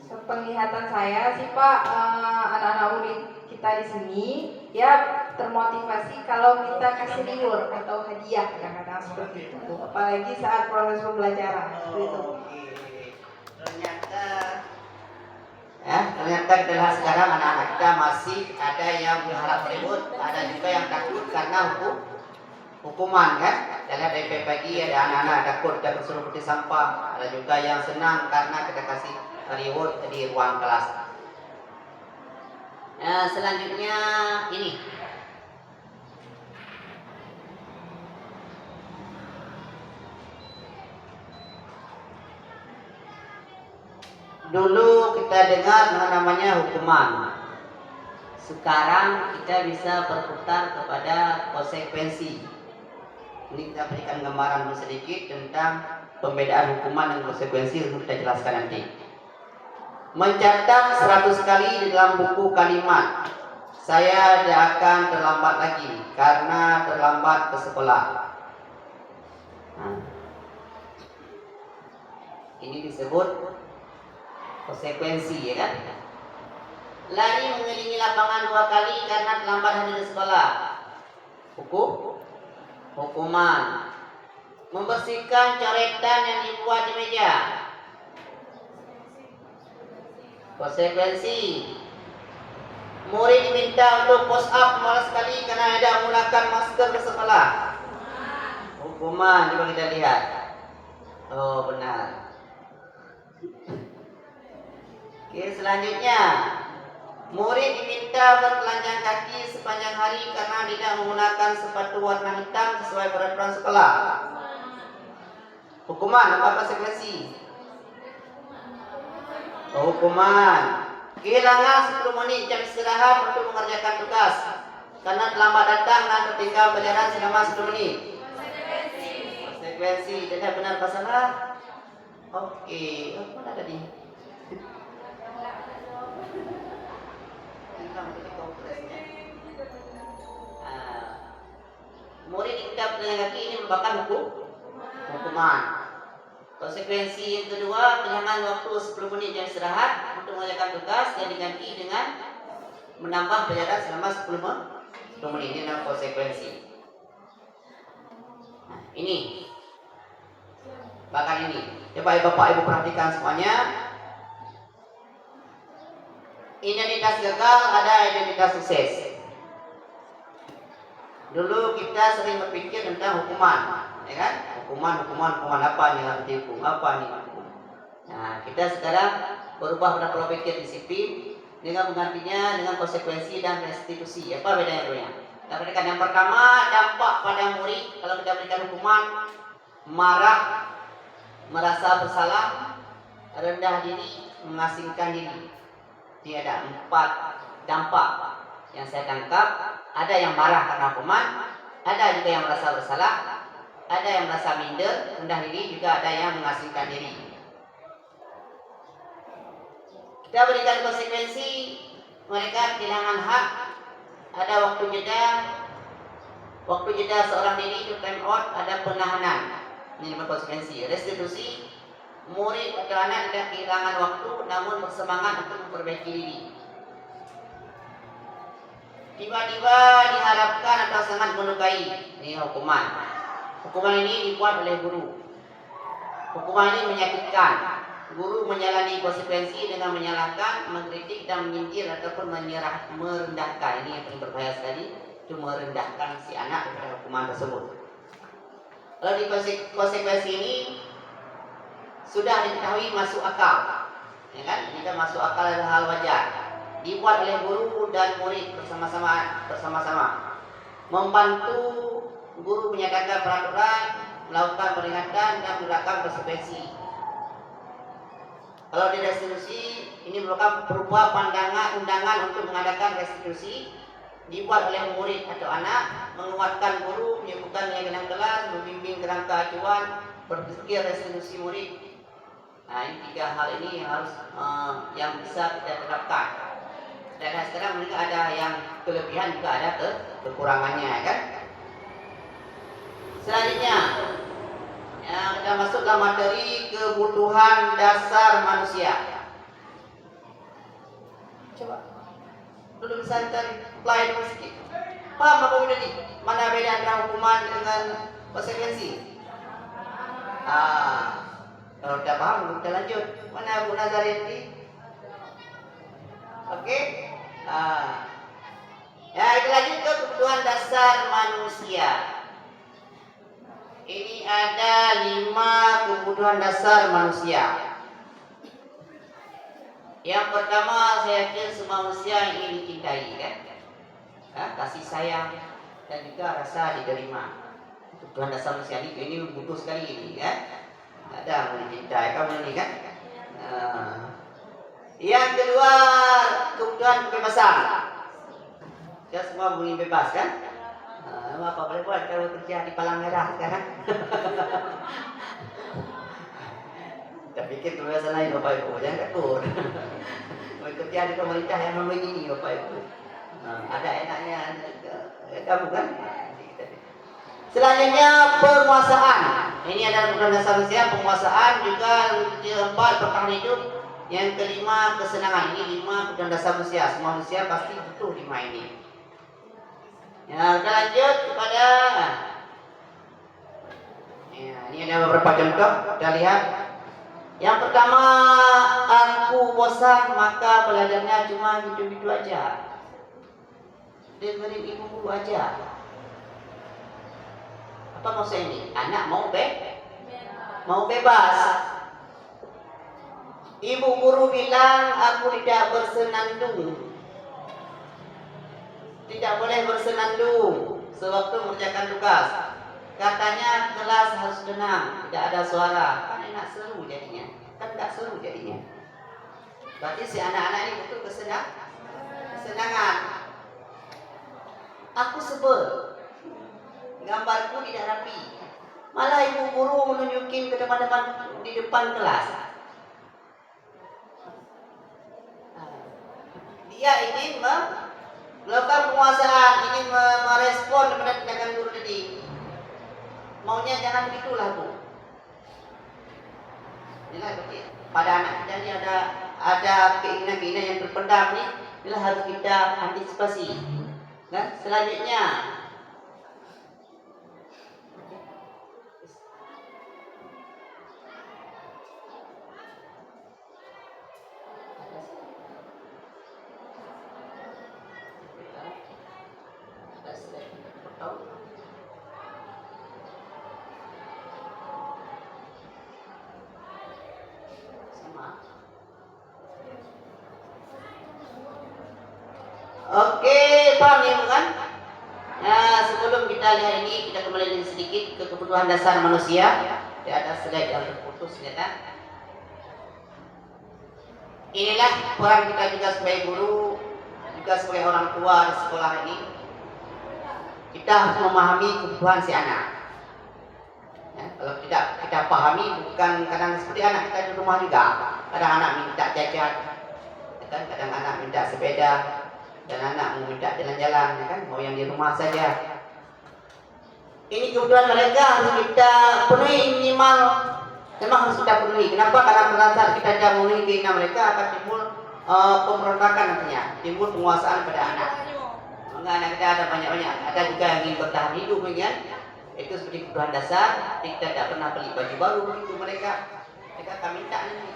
Sepenglihatan saya sih Pak, anak-anak murid kita di sini ya termotivasi kalau kita kasih reward atau hadiah kadang-kadang seperti itu. Apalagi saat proses pembelajaran seperti itu. Ternyata kita lihat sekarang anak-anak kita masih ada yang berharap ribut, ada juga yang takut karena hukuman kan. Kita lihat dari pagi ada anak-anak takut suruh putih sampah, ada juga yang senang karena kita kasih reward di ruang kelas. Selanjutnya ini. Dulu kita dengar namanya hukuman. Sekarang kita bisa berputar kepada konsekuensi. Ini kita berikan gambaran sedikit tentang pembedaan hukuman dan konsekuensi untuk kita jelaskan nanti. Mencatat 100 kali di dalam buku kalimat, saya tidak akan terlambat lagi karena terlambat ke sekolah. Ini disebut konsekuensi, ya kan? Lari mengelilingi lapangan 2 kali karena terlambat hadir di sekolah. Hukuman. Membersihkan coretan yang dibuat di meja. Konsekuensi. Murid diminta untuk push up malas sekali karena tidak menggunakan masker ke sekolah. Hukuman, coba kita lihat. Oh, benar. Oke, selanjutnya. Murid diminta bertelanjang kaki sepanjang hari karena tidak menggunakan sepatu warna hitam sesuai peraturan sekolah. Hukuman, apa konsekuensi? Hukuman. Kehilangan 10 menit jam istirahat untuk mengerjakan tugas karena terlambat datang dan tertinggal pelajaran selama 10 menit. Konsekuensi. Tidak benar apa salah? Oke, apa tadi? Murid diminta bertelanjang kaki ini merupakan hukuman. Konsekuensi yang kedua, kehilangan waktu 10 menit jam istirahat untuk mengerjakan tugas yang diganti dengan menambah pelajaran selama 10 menit. Ini adalah konsekuensi. Nah, ini bahkan ini. Coba Bapak Ibu perhatikan semuanya. Identitas gagal ada identitas sukses. Dulu kita sering berpikir tentang hukuman, ya kan? Hukuman apa nih, hukum apa nih? Nah, kita sekarang berubah pada pola pikir disiplin dengan menggantinya dengan konsekuensi dan restitusi. Apa bedanya dulunya? Kita berikan yang pertama, dampak pada murid kalau kita berikan hukuman, marah, merasa bersalah, rendah diri, mengasingkan diri. Ini ada 4 dampak yang saya tangkap. Ada yang marah karena hukuman, ada juga yang merasa bersalah, ada yang merasa minder, rendah diri, juga ada yang mengasingkan diri. Kita berikan konsekuensi, mereka kehilangan hak, ada waktu jeda seorang diri itu time out, ada penahanan. Ini namanya konsekuensi. Restitusi, murid atau anak tidak kehilangan waktu namun bersemangat untuk memperbaiki diri. Tiba-tiba diharapkan atau sangat melukai. Ini hukuman. Hukuman ini dibuat oleh guru. Hukuman ini menyakitkan. Guru menjalani konsekuensi dengan menyalahkan, mengkritik dan menyindir ataupun merendahkan. Ini yang paling berbahaya sekali, itu merendahkan si anak kepada hukuman tersebut. Kalau di konsekuensi ini sudah diketahui masuk akal, ya kan? Jika masuk akal adalah hal wajar. Dibuat oleh guru dan murid bersama-sama, membantu guru menyatakan peraturan, melakukan peringatan dan menerapkan konsekuensi. Kalau di restitusi ini merupakan berupa undangan untuk mengadakan restitusi dibuat oleh murid atau anak, menguatkan guru, menyebutkan nilai dalam kelas, membimbing kerangka acuan, berpikir resolusi murid. Nah, ini 3 hal ini yang harus yang bisa kita terapkan. Dan sekarang mereka ada yang kelebihan juga ada kekurangannya, kan? Selanjutnya, kita masuk ke materi kebutuhan dasar manusia. Coba dulu bisa cari apply dulu sedikit. Paham apa beda ni? Mana beda antara hukuman dengan konsekuensi? Kalau tidak paham, kita lanjut. Mana Bu Nazareti? Oke. Ya, kita lanjut ke kebutuhan dasar manusia. Ini ada 5 kebutuhan dasar manusia. Yang pertama, saya yakin semua manusia ingin dicintai, kan? Kasih sayang dan juga rasa diterima. Kebutuhan dasar manusia ini butuh sekali ini, kan? Ada yang mencintai kamu ini, kan? Yang kedua, kebutuhan kebebasan. Kita semua ingin bebas, kan? Apa boleh buat kalau kerja di palang merah sekarang? Kita pikir kebebasan lain Bapak Ibu, jangan takut. Kerja di pemerintah yang begini Bapak Ibu. Ada enaknya kamu, kan? Selanjutnya penguasaan. Ini adalah kebutuhan dasar manusia, penguasaan juga. Yang keempat, bertahan hidup. Yang kelima, kesenangan. Ini 5 kebutuhan dasar manusia. Semua manusia pasti butuh 5 ini. Ya, kita lanjut kepada ini ada beberapa contoh. Kita lihat. Yang pertama, aku bosan maka belajarnya cuma gitu-gitu aja. Dengerin ibu guru aja. Apa maksudnya ini? Anak mau bebas. Ibu guru bilang aku tidak bersenandung. Tidak boleh bersenandung sewaktu mengerjakan tugas. Katanya kelas harus tenang, tidak ada suara. Kan enak seru jadinya. Kan tidak seru jadinya. Berarti si anak-anak ini butuh kesenangan. Aku sebel. Gambarku tidak rapi. Malah ibu guru menunjukin ke depan-depan di depan kelas. Dia ingin melakukan penguasaan, ingin merespon kepada tindakan guru tadi. Maunya jangan begitulah Bu. Inilah pada anak kita ini ada keinginan-keinginan yang terpendam nih. Inilah harus kita antisipasi. Kan? Selanjutnya, oke, paham ya bukan? Nah, sebelum kita lihat ini, kita kembali sedikit ke kebutuhan dasar manusia. Di atas slide yang terputus, ternyata. Inilah peran kita juga sebagai guru, juga sebagai orang tua di sekolah ini. Kita harus memahami kebutuhan si anak. Ya, kalau tidak kita pahami, bukan kadang seperti anak kita di rumah juga. Kadang anak minta jajan, kadang anak minta sepeda. Dan anak mau minta jalan-jalan, ya kan? Mau yang di rumah saja. Ini kebutuhan mereka harus kita penuhi minimal. Memang harus kita penuhi. Kenapa? Karena pada saat kita tidak memenuhi keinginan mereka akan timbul pemberontakan nantinya, timbul penguasaan pada anak. Maka anak kita ada banyak-banyak. Ada juga yang ingin bertahan hidup, kan? Itu seperti kebutuhan dasar. Kita tidak pernah beli baju baru begitu mereka akan minta nanti.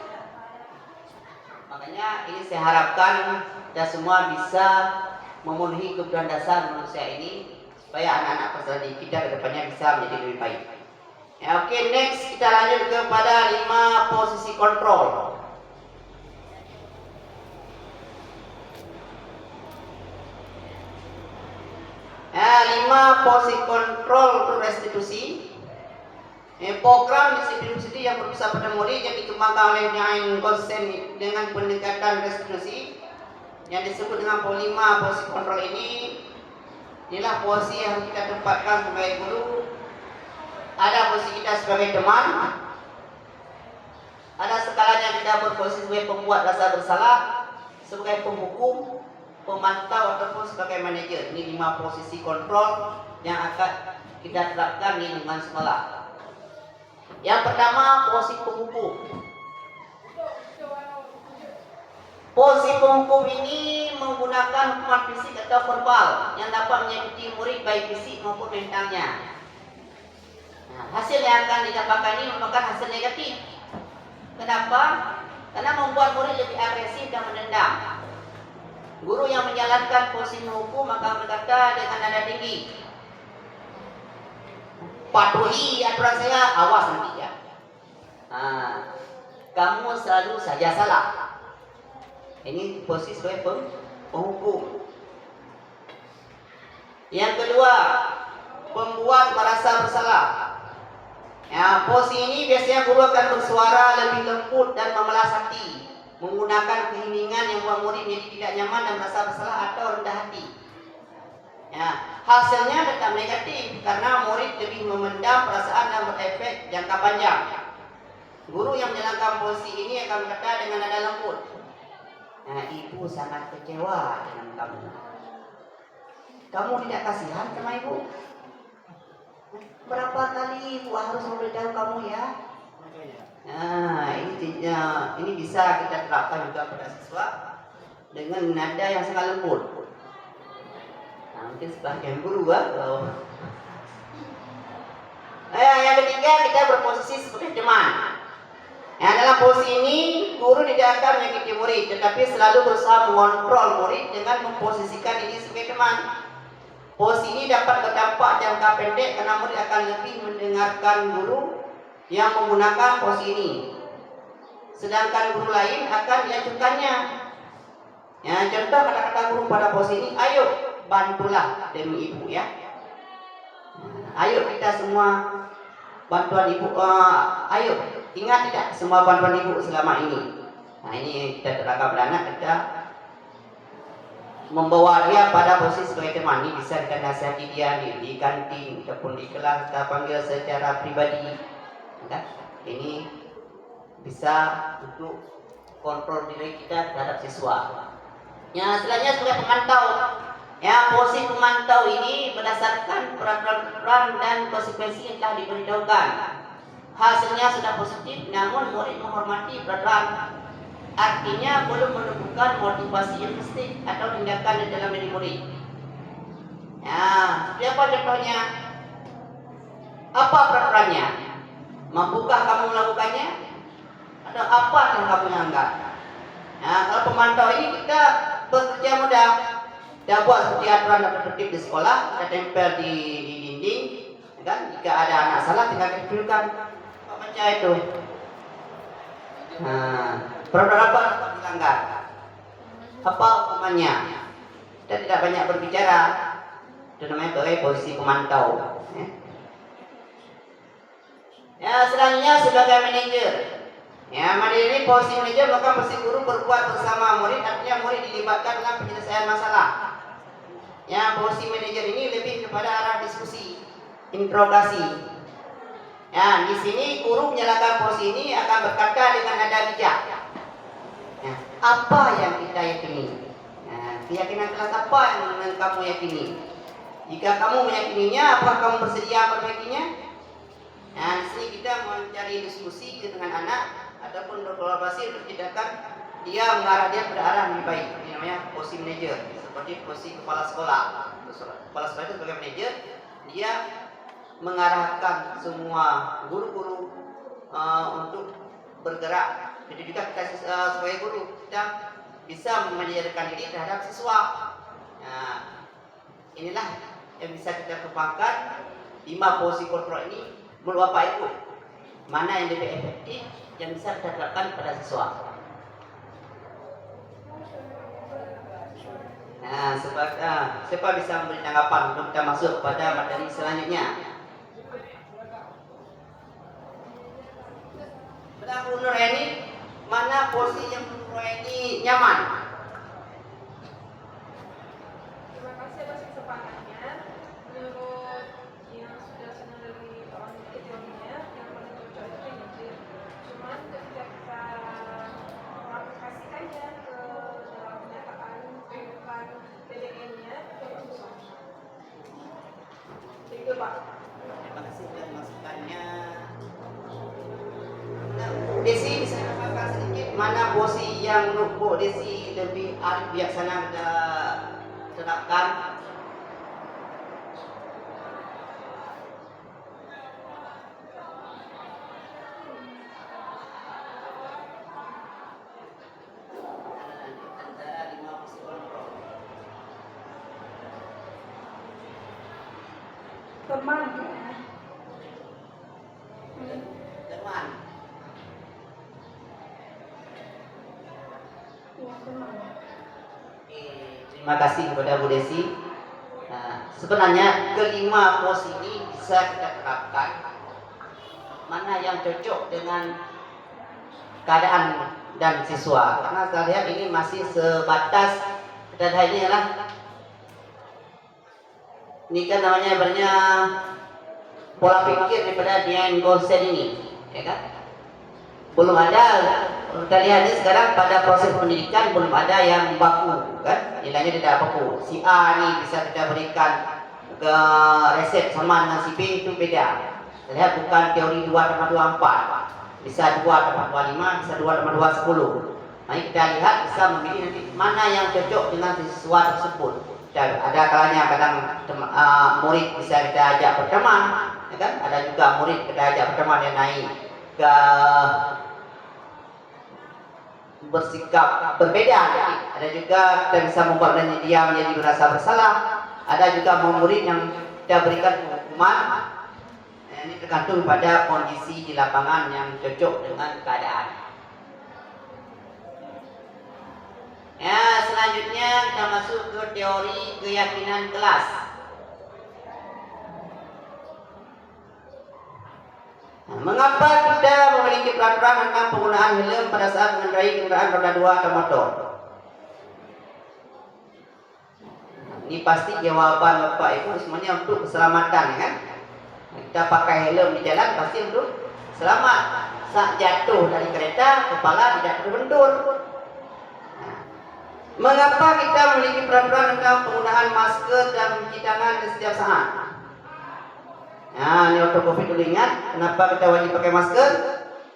Makanya ini saya harapkan kita semua bisa memenuhi kebutuhan dasar manusia ini supaya anak-anak peserta didik kita ke depannya bisa menjadi lebih baik. Ya, oke, next kita lanjut kepada 5 posisi kontrol. Ya, 5 posisi kontrol untuk restitusi. Program restitusi yang berpusat pada murid yang dikembangkan oleh Nyain Konsen dengan pendekatan restitusi yang disebut dengan 5 posisi kontrol ini Inilah posisi yang kita tempatkan sebagai guru. Ada posisi kita sebagai teman, ada skalanya kita berposisi sebagai pembuat rasa bersalah, sebagai penghukum, pemantau ataupun sebagai manajer. Ini 5 posisi kontrol yang akan kita terapkan di lingkungan sekolah. Yang pertama, posisi penghukum. Posisi penghukum ini menggunakan hukuman fisik atau verbal yang dapat menyakiti murid baik fisik maupun mentalnya. Nah, hasil yang akan didapatkan ini merupakan hasil negatif. Kenapa? Karena membuat murid lebih agresif dan menendam. Guru yang menjalankan posisi menghukum maka berkata dengan nada tinggi, "Patuhi aturan saya, awas nanti ya. Kamu selalu saja salah." Ini posisi sebagai penghukum. Yang kedua, pembuat merasa bersalah. Ya, posisi ini biasanya guru akan bersuara lebih lembut dan memelas hati, menggunakan keheningan yang membuat murid menjadi tidak nyaman dan merasa bersalah atau rendah hati. Ya, hasilnya tetap negatif karena murid lebih memendam perasaan dan berefek jangka panjang. Guru yang menjalankan posisi ini akan berkata dengan nada lembut, "Nah, ibu sangat kecewa dengan kamu. Kamu tidak kasihan sama ibu? Berapa kali ibu harus memberitahu kamu ya?" Nah, ini bisa kita terapkan juga pada siswa dengan nada yang sangat lembut. Nah, mungkin sebagian guru yang ketiga, kita berposisi sebagai teman. Ya, dalam posisi ini guru tidak akan menyakiti murid, tetapi selalu berusaha mengontrol murid dengan memposisikan diri sebagai teman. Posisi ini dapat berdampak jangka pendek karena murid akan lebih mendengarkan guru yang menggunakan posisi ini, sedangkan guru lain akan diacuhkannya. Ya, contoh kata-kata guru pada posisi ini, "Ayo bantulah demi ibu ya. Ayo kita semua bantuan ibu. Ayo ingat tidak semua bantuan ibu selama ini." Nah, ini kita terangkan pada anak, kita membawa dia pada posisi sebagai teman. Ini bisa kita nasihati dia di kantin ataupun di kelas, kita panggil secara pribadi. Kan? Ini bisa untuk kontrol diri kita terhadap siswa. Ya, selanjutnya sebagai pemantau. Ya, posisi pemantau ini berdasarkan peraturan dan konsekuensi yang telah diberitahukan. Hasilnya sudah positif, namun murid menghormati peraturan. Artinya belum menemukan motivasi yang mesti atau tindakan di dalam diri murid. Ya, seperti apa contohnya? Apa peraturannya? Mampukah kamu melakukannya? Atau apa yang kamu langgar? Nah, kalau pemantau ini kita bekerja mudah. Kita buat seperti aturan dan tertib di sekolah, kita tempel di dinding, kan? Jika ada anak salah, tinggal kita tunjukkan apa baca itu. Nah, peraturan apa yang dilanggar? Apa hukumannya? Kita tidak banyak berbicara. Itu namanya sebagai posisi pemantau. Ya, selanjutnya sebagai manajer. Ya, manajer ini posisi manajer, maka posisi guru berbuat bersama murid, artinya murid dilibatkan dalam penyelesaian masalah. Ya, posisi manajer ini lebih kepada arah diskusi, interogasi. Ya, di sini guru menyalakan posisi ini akan berkata dengan nada bijak. Ya, apa yang kita yakini? Ya, keyakinan kelas apa yang kamu yakini? Jika kamu meyakininya, apakah kamu bersedia memperbaiki-nya? Nah, di sini kita mencari diskusi dengan anak ataupun berkolaborasi untuk tindakan dia mengarah dia pada arah yang lebih baik. Ini namanya posisi manajer, seperti posisi kepala sekolah. Kepala sekolah itu sebagai manajer, dia mengarahkan semua guru-guru untuk bergerak. Jadi juga kita sebagai guru kita bisa mengajarkan diri terhadap siswa. Nah, inilah yang bisa kita kembangkan 5 posisi kontrol ini. Menurut Bapak Ibu, mana yang lebih efektif yang bisa kita terapkan pada siswa? Nah, siapa bisa memberi tanggapan untuk kita masuk pada materi selanjutnya? Pada Bu Nuraini, mana posisi yang Bu Nuraini nyaman? Terima kasih atas kesempatannya. Pak. Terima kasih dan masukannya. Nah, Desi bisa tambahkan sedikit mana posisi yang menurut Desi lebih arif bijaksana kita terapkan? Antara 5 posisi kontrol. Teman. Teman. Ya, teman. Terima kasih kepada Bu Desi. Nah, sebenarnya kelima pos ini bisa kita terapkan mana yang cocok dengan keadaan dan siswa. Karena saya lihat ini masih sebatas dan ini adalah ini kan namanya sebenarnya pola pikir daripada Dian Gosen ini, ya kan? Belum ada, kita lihat ini sekarang pada proses pendidikan belum ada yang baku, kan? Nilainya tidak baku. Si A ini bisa kita berikan ke resep sama dengan si B itu beda. Kita lihat bukan teori 2,24, bisa 2,25, bisa 2,210. Mari kita lihat bisa memilih nanti mana yang cocok dengan siswa tersebut. Dan ada kalanya kadang murid bisa kita ajak berteman, ya kan? Ada juga murid kita ajak berteman yang naik ke bersikap berbeda. Ada juga kita bisa membuat dia menjadi merasa bersalah. Ada juga murid yang kita berikan hukuman. Ini tergantung pada kondisi di lapangan yang cocok dengan keadaan. Ya, selanjutnya kita masuk ke teori keyakinan kelas. Nah, mengapa kita memiliki peraturan tentang penggunaan helm pada saat mengendarai kendaraan roda 2 atau motor? Ini pasti jawaban Bapak Ibu semuanya untuk keselamatan, ya kan? Kita pakai helm di jalan pasti untuk selamat. Saat jatuh dari kereta, kepala tidak terbentur. Mengapa kita memiliki peraturan tentang penggunaan masker dan mencuci tangan di setiap saat? Nah, ini waktu COVID dulu ingat, kenapa kita wajib pakai masker?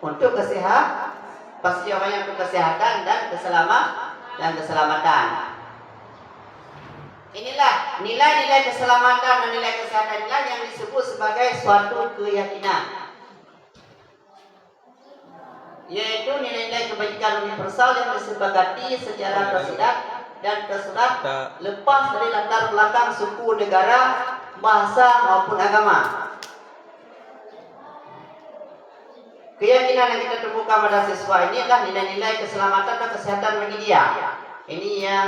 Untuk kesehatan, pasti jawabannya untuk kesehatan dan keselamatan. Inilah nilai-nilai keselamatan dan nilai kesehatan inilah yang disebut sebagai suatu keyakinan, yaitu nilai-nilai kebajikan universal yang disepakati secara tersirat dan tersurat lepas dari latar belakang suku, negara, bahasa maupun agama. Keyakinan yang kita temukan pada siswa ini adalah nilai-nilai keselamatan dan kesehatan bagi dia. Ini yang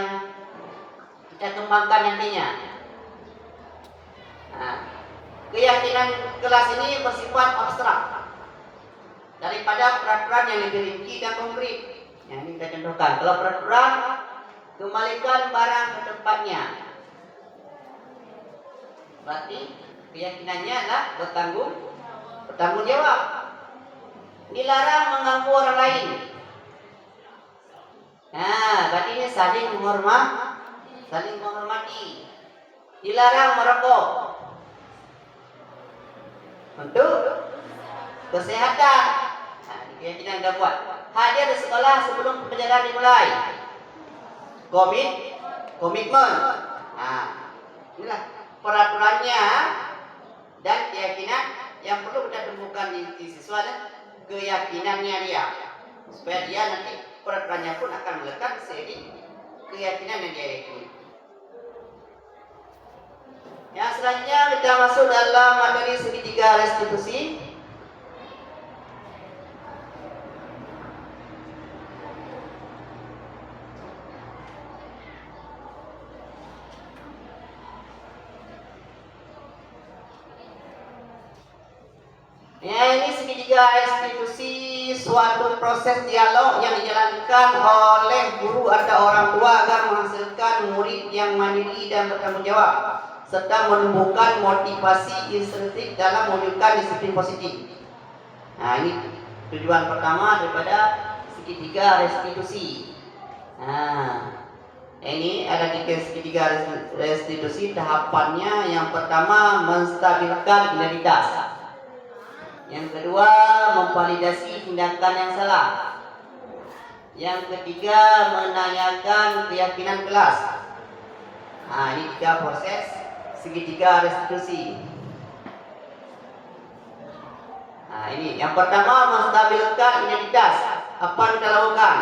kita kembangkan nantinya. Nah, keyakinan kelas ini bersifat abstrak daripada peraturan yang lebih rinci dan konkret. Yang ini kita contohkan. Kalau peraturan, kembalikan barang ke tempatnya, berarti keyakinannya adalah bertanggung jawab. Dilarang mengganggu orang lain. Nah, berarti ini saling menghormati. Dilarang merokok untuk kesehatan. Nah, keyakinan kita buat. Hadir di sekolah sebelum pelajaran dimulai. Komitmen. Nah, inilah peraturannya dan keyakinan yang perlu kita temukan di siswa dan keyakinannya dia, supaya dia nanti peraturannya pun akan melekat seiring keyakinan yang dia yakini. Yang selanjutnya kita masuk dalam materi segitiga restitusi. Ya, ini segitiga restitusi suatu proses dialog yang dijalankan oleh guru atau orang tua agar menghasilkan murid yang mandiri dan bertanggung jawab, serta menumbuhkan motivasi intrinsik dalam mewujudkan disiplin positif. Nah, ini tujuan pertama daripada segitiga restitusi. Nah, Ini ada tiga restitusi tahapannya. Yang pertama menstabilkan identitas. Yang kedua memvalidasi tindakan yang salah. Yang ketiga menanyakan keyakinan kelas. Nah, ini 3 proses segitiga restitusi. Nah, ini yang pertama menstabilkan identitas. Apa yang kita lakukan?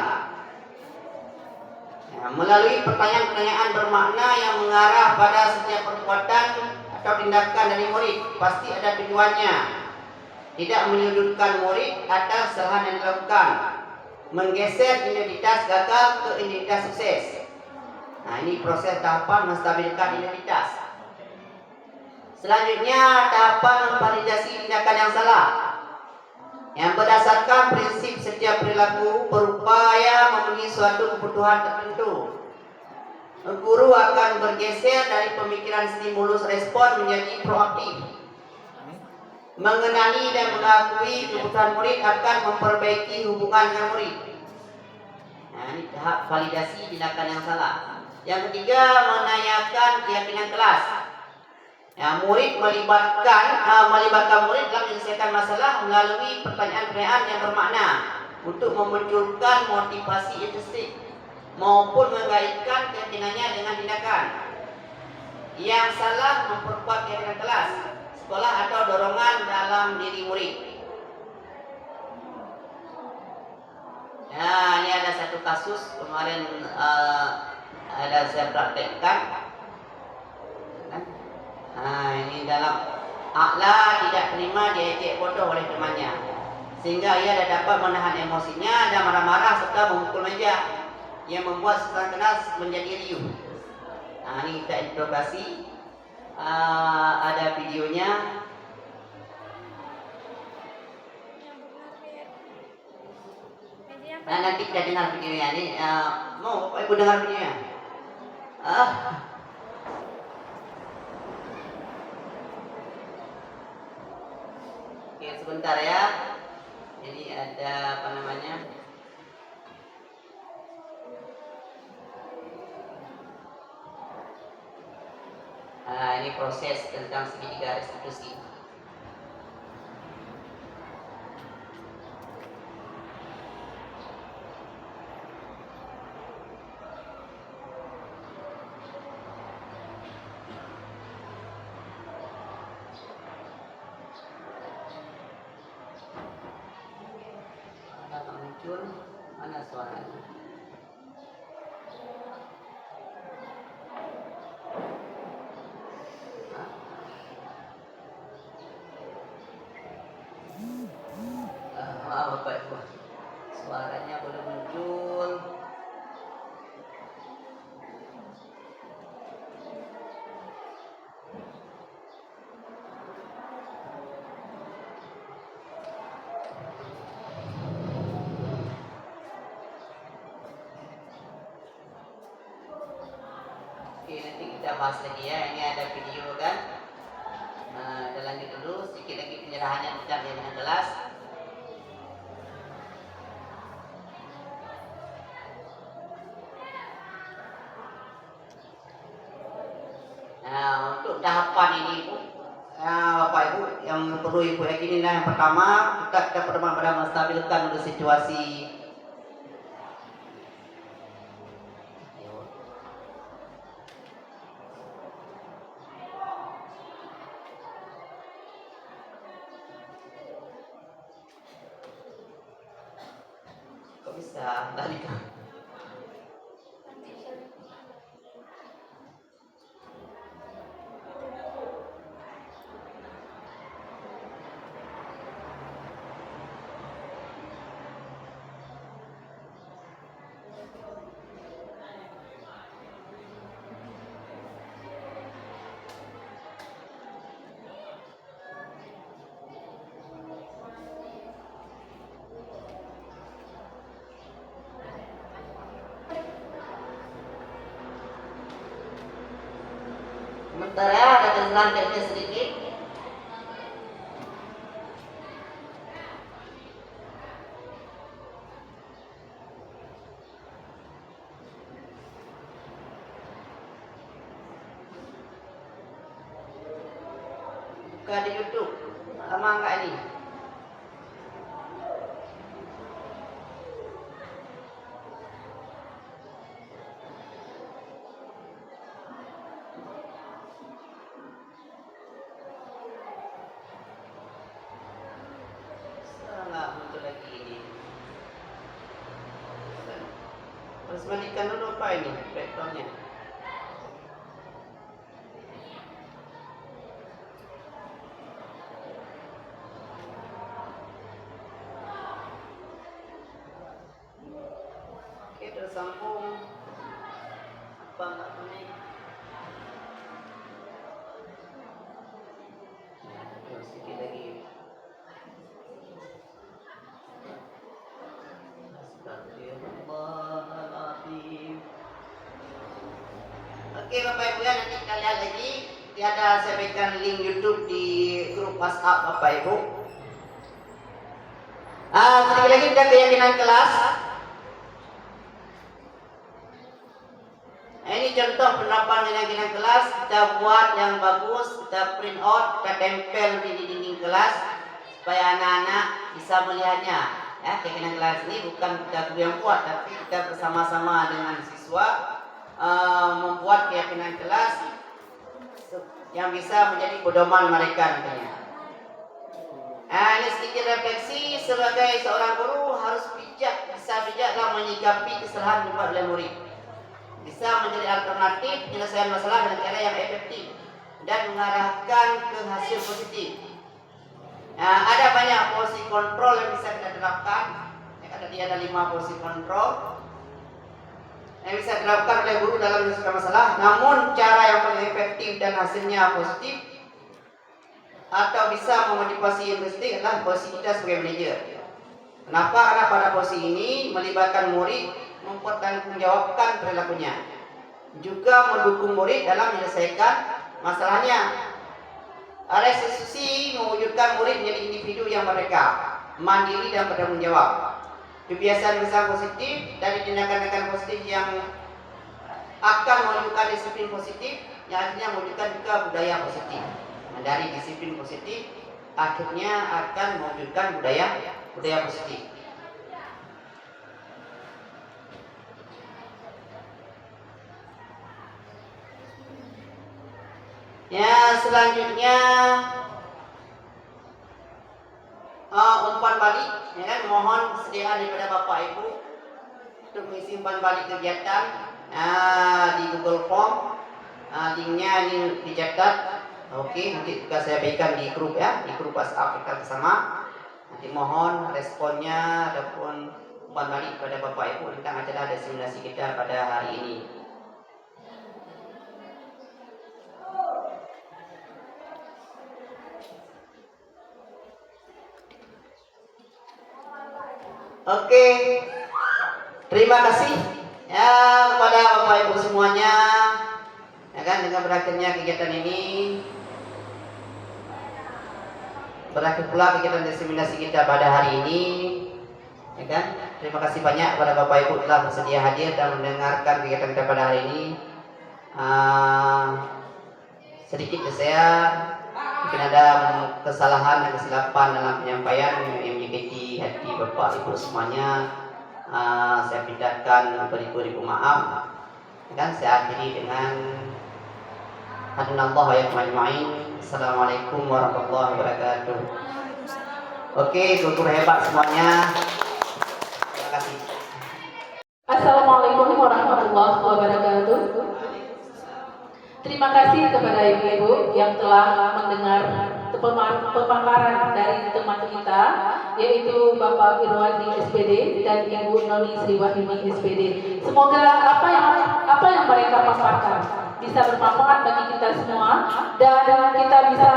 Melalui pertanyaan-pertanyaan bermakna yang mengarah pada setiap perbuatan atau tindakan dari murid, pasti ada tujuannya. Tidak menyudutkan murid atas kesalahan yang dilakukan, menggeser identitas gagal ke identitas sukses. Nah, ini proses tahapan menstabilkan identitas. Selanjutnya tahapan memvalidasi tindakan yang salah, yang berdasarkan prinsip setiap perilaku berupaya memenuhi suatu kebutuhan tertentu. Guru akan bergeser dari pemikiran stimulus respon menjadi proaktif. Mengenali dan mengakui kebutuhan murid akan memperbaiki hubungan dengan murid. Nah, ini tahap validasi tindakan yang salah. Yang ketiga menanyakan keyakinan kelas. Ya, murid melibatkan murid dalam menyelesaikan masalah melalui pertanyaan-pertanyaan yang bermakna untuk memunculkan motivasi intrinsik maupun mengaitkan keyakinannya dengan tindakan. Yang salah memperkuat keyakinan kelas, sekolah atau dorongan dalam diri murid. Nah, ini ada satu kasus kemarin ada saya praktekkan. Nah, ini dalam A'la tidak terima diejek bodoh oleh temannya, sehingga ia tidak dapat menahan emosinya dan marah-marah serta memukul meja yang membuat seseorang kelas menjadi riuh. Nah, ini kita interogasi, ada videonya. Nah, nanti kita dengar videonya ini. Mau Bapak Ibu dengar videonya? Oke, sebentar ya. Ini ada apa namanya? Ini proses tentang segitiga restitusi. Muncul mana suaranya? Bapak Ibu, suaranya belum muncul. Oke, nanti kita bahas lagi ya. Ini ada video kan. Kita lanjut dulu sedikit lagi penyerahannya tentang dengan kelas. Nah, untuk tahapan ini Bu, Bapak Ibu yang perlu Ibu yakini, yang pertama kita perlu menstabilkan untuk situasi. Kok bisa tadi kan? Sebentar ya, ada kesalahan teknis sedikit. Buka di YouTube. Lama enggak ini? Salah muncul lagi ini. Harus matikan dulu apa ini backgroundnya. Oke, tersambung. Apa enggak connect? Sedikit lagi. Astagfirullahaladzim. Oke Bapak Ibu ya, nanti kita lihat lagi. Tiada saya berikan link YouTube di grup WhatsApp Bapak Ibu. Sedikit lagi kita keyakinan kelas. Ini contoh penerapan keyakinan kelas. Kita buat yang bagus, kita print out, kita tempel di dinding kelas supaya anak-anak bisa melihatnya. Ya, keyakinan kelas ini bukan kita yang buat, tapi kita bersama-sama dengan siswa membuat keyakinan kelas yang bisa menjadi pedoman mereka nantinya. Ini sedikit refleksi sebagai seorang guru harus bijak, bisa bijak dalam menyikapi kesalahan dibuat oleh murid. Bisa menjadi alternatif penyelesaian masalah dengan cara yang efektif dan mengarahkan ke hasil positif. Ada banyak posisi kontrol yang bisa kita terapkan. Tadi ada 5 posisi kontrol yang bisa dilakukan oleh guru dalam menyelesaikan masalah. Namun cara yang paling efektif dan hasilnya positif atau bisa memotivasi investing adalah posisi kita sebagai manajer. Kenapa? Karena pada posisi ini melibatkan murid mempertanggungjawabkan perilakunya, juga mendukung murid dalam menyelesaikan masalahnya. Ada institusi mewujudkan murid menjadi individu yang merdeka, mandiri dan bertanggung jawab. Kebiasaan-kebiasaan positif dari tindakan-tindakan positif yang akan mewujudkan disiplin positif, yang akhirnya mewujudkan juga budaya positif. Dari disiplin positif akhirnya akan mewujudkan budaya positif. Ya, selanjutnya umpan balik, ya kan, mohon kesediaan daripada Bapak Ibu untuk mengisi umpan balik kegiatan di Google Form. Linknya ini dicatat. Oke, nanti juga saya berikan di grup ya, di grup WhatsApp kita bersama. Nanti mohon responnya ataupun umpan balik pada Bapak Ibu tentang acara destinasi kita pada hari ini. Oke, terima kasih ya kepada Bapak Ibu semuanya. Ya kan, dengan berakhirnya kegiatan ini berakhir pula kegiatan diseminasi kita pada hari ini. Ya kan, terima kasih banyak kepada Bapak Ibu telah bersedia hadir dan mendengarkan kegiatan kita pada hari ini. Sedikit saya mungkin ada kesalahan dan kesilapan dalam penyampaian yang menyakiti hati Bapak Ibu semuanya. Saya pindahkan beribu-ribu maaf. Dan saya akhiri dengan hadunallah wa yakum ajma'in. Assalamualaikum warahmatullahi wabarakatuh. Oke, guru hebat semuanya. Terima kasih. Assalamualaikum warahmatullahi wabarakatuh. Terima kasih kepada ibu-ibu yang telah mendengar pemaparan dari teman kita, yaitu Bapak Irwandi SPD dan Ibu Noni Sriwahini SPD. Semoga apa yang mereka paparkan bisa bermanfaat bagi kita semua dan kita bisa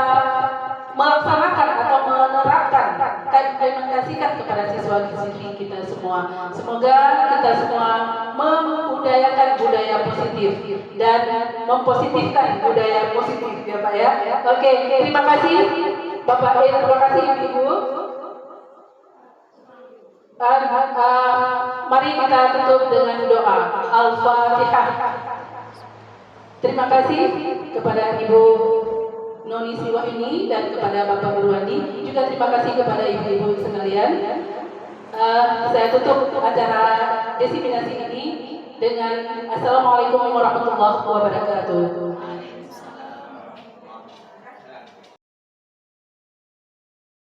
melaksanakan atau menerapkan, implementasikan kepada siswa-siswi kita semua. Semoga kita semua membudayakan budaya positif dan mempositifkan budaya positif ya Pak ya. Oke, terima kasih Bapak, terima kasih Ibu. Mari kita tutup dengan doa Al-Fatihah. Terima kasih kepada Ibu Noni Siwa ini dan kepada Bapak Burwandi, juga terima kasih kepada ibu-ibu sekalian. Saya tutup acara diseminasi ini dengan Assalamualaikum warahmatullahi wabarakatuh.